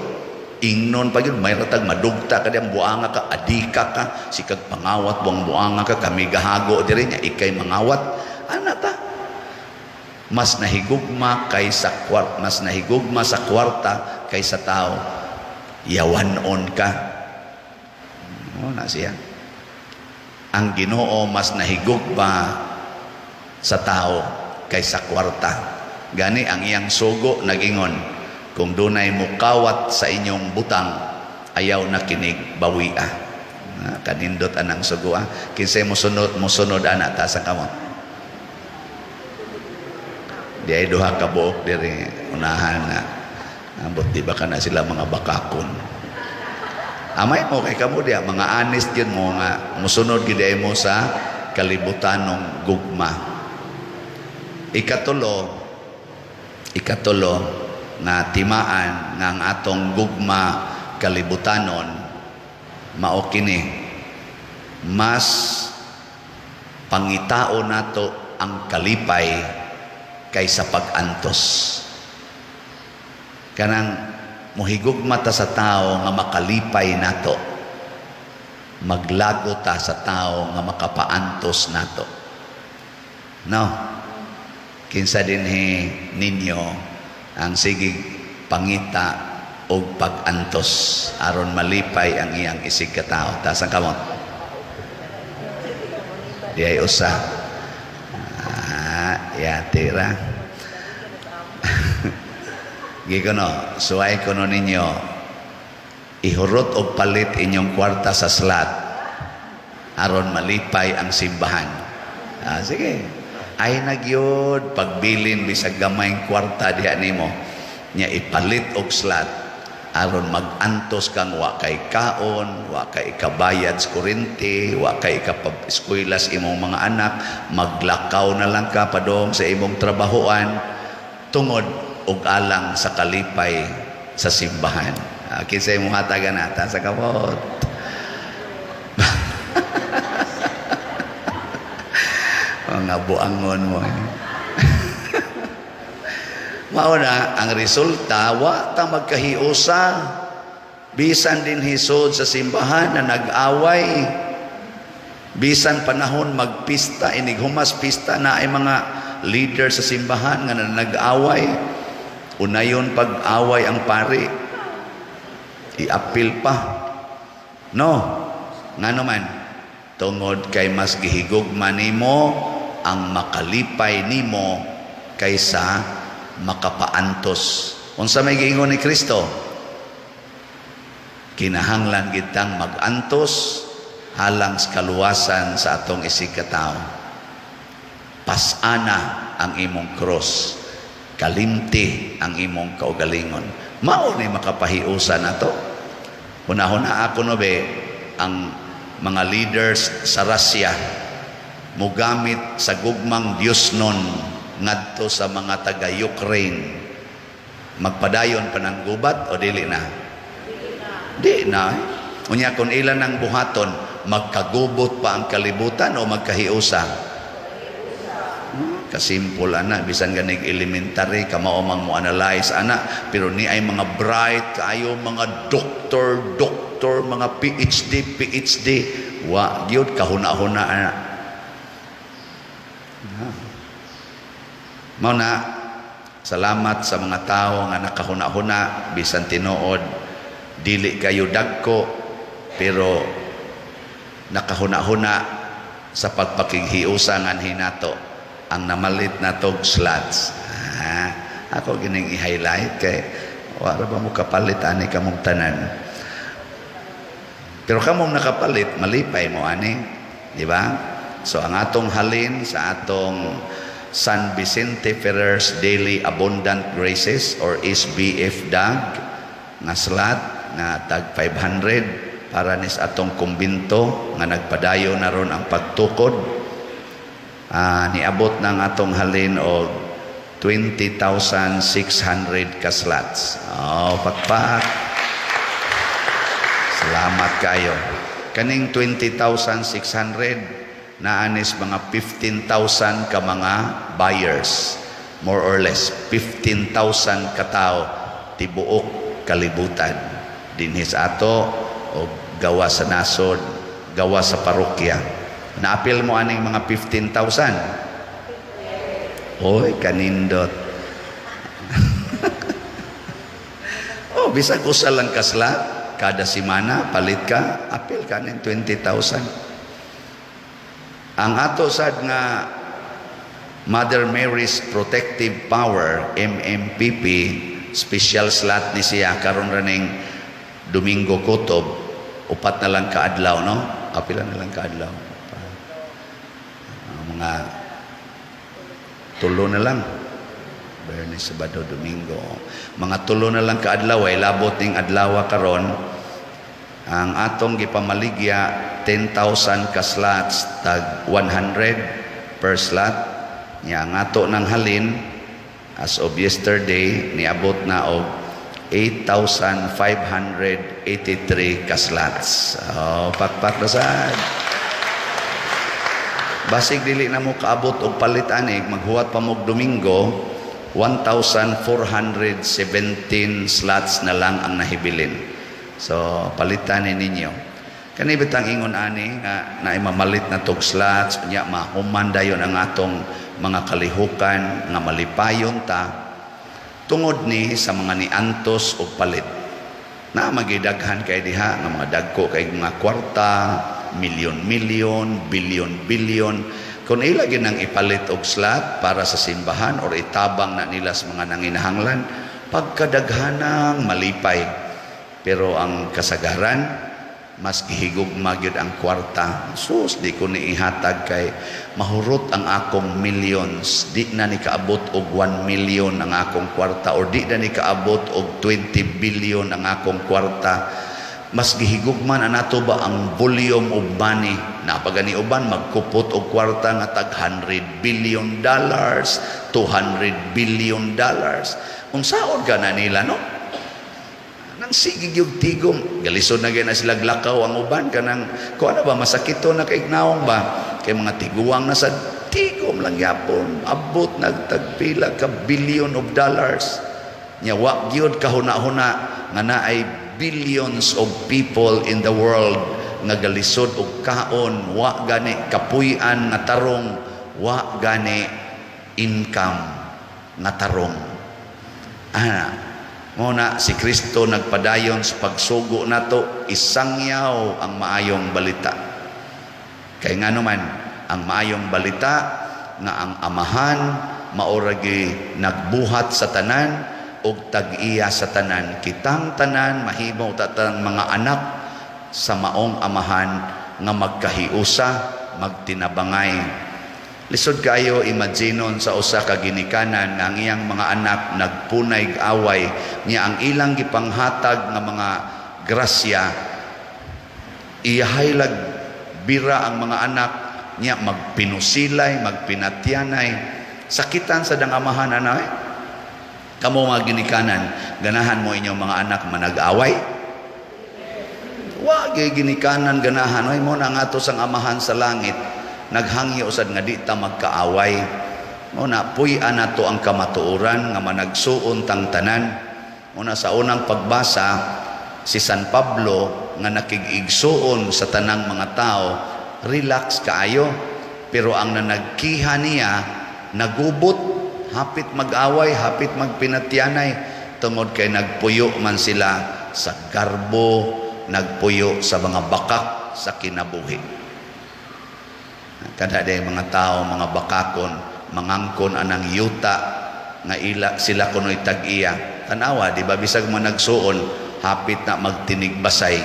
Ingnon pag yun, may ratag madugta ka diyang buanga ka, adika ka, sikag pangawat buang buanga ka, kami gahago diri niya, ikay mangawat, anata. Mas nahigugma kaysa kwarta, mas nahigugma sa kwarta kaysa tao, yawanon ka. Na siya. Ang Ginoo mas nahigugma sa tao kaysa kwarta. Gani ang iyang sugo nagingon, kung dunay mukawat sa inyong butang, ayaw na kinig bawia. Kanindot anang sugo. Kinsay musunod ana ta sa kamot. Di ay duha ka buok diri unahan na. Ambot di ba ka na sila mga bakakon. Amay mo kay kamo dia, mga honest yun mo nga musunod gid mo sa kalibutanong gugma. Ikatulo na timaan nga ang atong gugma kalibutanon mao kini, mas pangitao nato ang kalipay kaysa pag-antos. Kanang muhigugma ta sa tao nga makalipay nato, maglago ta sa tao nga makapaantos nato. No? Kinsa dinhi ninyo ang sigig pangita o pag-antos aron malipay ang iyang isig katao. Taas ang kamot. Di ay usa. Tira. Gikono, suway kono ninyo, ihurot o palit inyong kwarta sa slot aron malipay ang simbahan. Sige. Ay nagyod pagbilin bisag gamayng kwarta diha nimo nya ipalit og slot aron mag-antos kang wa kay kaon, wa kay kabayad sa kuryente, wa kay kapag-eskwela sa imong mga anak, maglakaw na lang ka padong sa imong trabahoan tungod og alang sa kalipay sa simbahan. Kinsay mo hatagan nata sa kamot. Mga buangon mo. Mauna, ang resulta, wa ta magkahiusa. Bisan din hisod sa simbahan na nag-away. Bisan panahon magpista, inighumas pista na ay mga leader sa simbahan nga na nag-away. Unayon pag-away ang pari. I-appeal pa. No. Nga naman, tungod kay mas gihigugma nimo ang makalipay nimo kaysa makapaantos. Unsa may giingon ni Kristo? Kinahanglan kitang mag-antos halang sa kaluwasan sa atong isikataw. Pasana ang imong cross. Kalimti ang imong kaugalingon. Mao ni makapahiusa nato. Hunahuna ako no be ang mga leaders sa Russia mugamit sa gugmang Diyos nun ngadto sa mga taga-Ukraine. Magpadayon pa ng gubat o dili na? Di na. Unya kung ilan ang buhaton, magkagubot pa ang kalibutan o magkahiusa? Kasimpol ana, bisan ganig elementary, kamaomang mo analyze ana, pero ni ay mga bright, kayo mga doktor, mga PhD, wa, gyud kahuna-huna ana. Mao na, salamat sa mga tao nga nakahuna-huna bisan tinuod dili kayo dagko pero nakahuna-huna sa pagpakighiusa nganhi nato ang namalit natog slots. Ako gining i-highlight kay wala ba mo kapalit ani kamong tanan. Pero kamong nakapalit malipay mo ani, di ba? So ang atong halin sa atong San Vicente Ferrer's Daily Abundant Graces or SBF DAG nga slot nga tag 500 para nis atong kumbinto nga nagpadayo na ron ang pagtukod. Niabot ng atong halin og 20,600 ka slots. Pakpak. Salamat kayo. Kaning 20,600 naanis mga 15,000 ka mga buyers, more or less 15,000 ka tao tibuok kalibutan dinhis ato o gawa sa nasod, gawa sa parokya. Naapil mo aning mga 15,000? Oy, kanindot. Bisag usa lang kasla kada semana palit ka, apil ka ning 20,000. Ang ato sad nga Mother Mary's Protective Power, MMPP, special slot ni siya karon raning Domingo Kutob, upat na lang kaadlaw, no? Apila na lang kaadlaw. Mga tulo na lang. Bernes, Sabado, Domingo. Mga tulo na lang kaadlaw ay labot ning adlaw karon. Ang atong gipamaligya 10,000 ka slots tag 100 per slot. Nya ang ato ng halin as of yesterday niabot na og 8,583 ka slots. Pakpak na sad. Basig dili na mo kaabot og palit anig maghuwat pa mog Domingo 1,417 slots na lang ang nahibilin. So palitan ninyo. Kani bitang ingon ani nga naimamalit na tog slots nya mahuman dayon ang atong mga kalihukan nga malipayon ta tungod ni sa mga niantos og palit. Na magidaghan kay diha nga mga dagko kay mga kwarta, milyon-milyon, bilyon-bilyon. Kung ila ginang ipalit og slot para sa simbahan or itabang na nila sa mga nanginahanglan, pagkadaghanang malipay. Pero ang kasagaran, mas gihigugma gyud ang kwarta. Sus, di ko ni ihatag kay mahurot ang akong millions. Di na ni kaabot og 1 million ang akong kwarta, or di na ni kaabot og 20 billion ang akong kwarta. Mas gihigugman anato ba ang volume of money. Napagani uban magkupot og kwarta nga tag $100 billion, $200 billion. Unsaon ka na nila, no? Nang sigig yung tigom, galisod na gaya na sila glakaw ang uban ka nang, kung ano ba, masakito na kaignaong ba? Kay mga tiguang na sa tigom lang yapon, abot nagtagpila ka billion of dollars. Nya wa gyud kahuna-huna nga naay billions of people in the world nga galisod og kaon, wa gani kapuy-an nga tarong, wa gani income nga tarong. Muna si Kristo nagpadayon sa pagsugo nato, isangyaw ang maayong balita. Kay nga naman ang maayong balita nga ang amahan mauragi nagbuhat sa tanan og tag-iya sa tanan. Kitang tanan mahimo tatang mga anak sa maong amahan nga magkahiusa, magtinabangay. Lisod kayo imaginon sa usa ka ginikanan nga ang iyang mga anak nagpunay away niya, ang ilang gipanghatag nga mga grasya ihaylag bira ang mga anak niya, magpinusilay, magpinatyanay, sakitan sa dangamahan anay. Kamo mga ginikanan, ganahan mo inyong mga anak manag-away? Wa gyud ginikanan ganahan ay mo na ngato sang amahan sa langit. Naghangyo usad nga di ta magkaaway. Muna puy-an nato ang kamatuoran nga managsuon tang tanan. Muna sa unang pagbasa si San Pablo nga nakig-igsuon sa tanang mga tao, relax kaayo, pero ang nanagkiha niya nagubot, hapit mag-away, hapit magpinatyanay, tungod kay nagpuyo man sila sa garbo, nagpuyo sa mga bakak sa kinabuhi. Kada day mga tao, mga bakakon, mangangkon anang yuta nga sila kuno'y tag-iya. Tanawa, di ba, bisag mo nagsuon, hapit na magtinigbasay.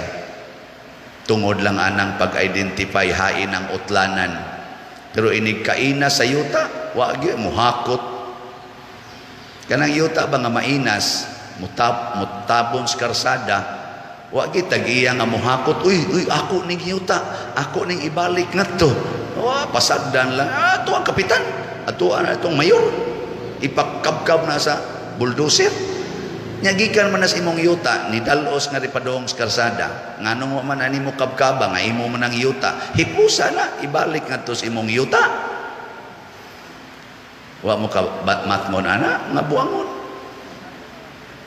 Tungod lang anang pag-identify, hain ang utlanan. Pero inigkaina sa yuta, wag mo hakot. Kanang yuta ba nga mainas, mutabon sa karsada, wag tag-iya nga muhakot, uy, ako ning yuta, ako ning ibalik nga to. Pasagdan lang, ito ang kapitan, ito ang mayor, ipakabkab na sa bulldozer. Nyagikan man na sa imong yuta, nidalos nga ripadong sa karsada, nga nung man ani mo kabkaba, nga imo man ang yuta, hipusa na, ibalik nga to sa imong yuta. Wa mo ka batmat mo na, nga buangon.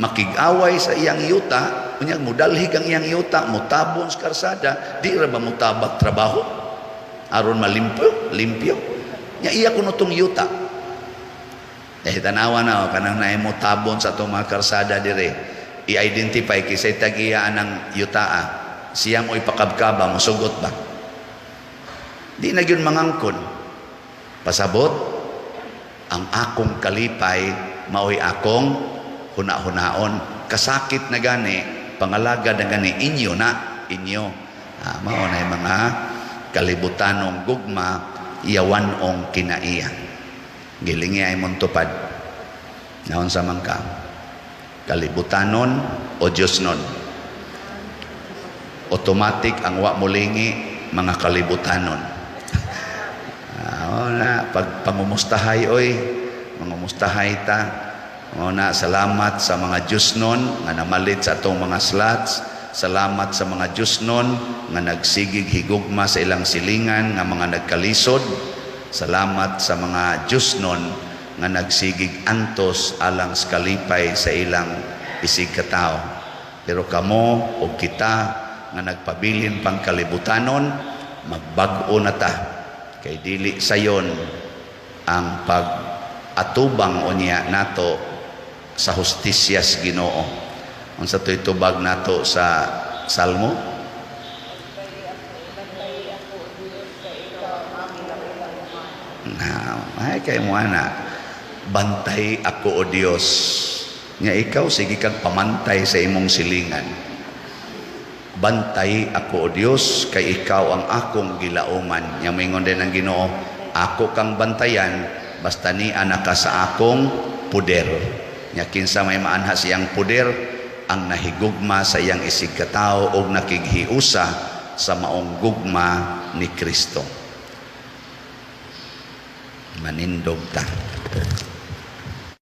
Makig-away sa iyang yuta, unyag mudalhig ang iyang yuta, mutabon sa karsada, di ra ba mutabak trabaho? Aron limpyo. Nya iya kuno tong yuta. Tanawa na kanang naay mo tabon sa atong mga karsada dire. I-identify kisay tag-iyaan ng yutaa. Siya mo ipakabkaba, musugot ba? Di na gyud mangangkon. Pasabot ang akong kalipay maoy akong huna-hunaon. Kasakit na gani, pangalaga na gani inyo. Mao na mga kalibutanong gugma, iyawanong kinaiya. Gilingi ay montupad. Naon sa mangka? Kalibutanon o Diyos nun? Automatic ang wa mulingi mga kalibutanon. Pag pangumustahay, mangumustahay ta. Salamat sa mga Diyos nun nga namalit sa atong mga slots. Salamat sa mga Diyos nun nga nagsigig higugma sa ilang silingan nga mga nagkalisod. Salamat sa mga Diyos nun nga nagsigig antos alang sa kalipay sa ilang isig katao. Pero kamo o kita nga nagpabilin pang kalibutanon, magbag-o na ta. Kay dili sayon ang pag-atubang o niya nato sa hustisyas Ginoo. Ang sa to'y tubag nato sa Salmo, ay kay mo na, bantay ako o Diyos. Nga ikaw, sige kang pamantay sa imong silingan. bantay ako o Dios kay ikaw ang akong gilauman. Nya mingon din ang Ginoo, ako kang bantayan basta ni anak ka sa akong puder. Nya kinsa may maanha siyang puder, ang nahigugma sa iyang isig katao o nakighiusa sa maong gugma ni Kristo. Manindog ta.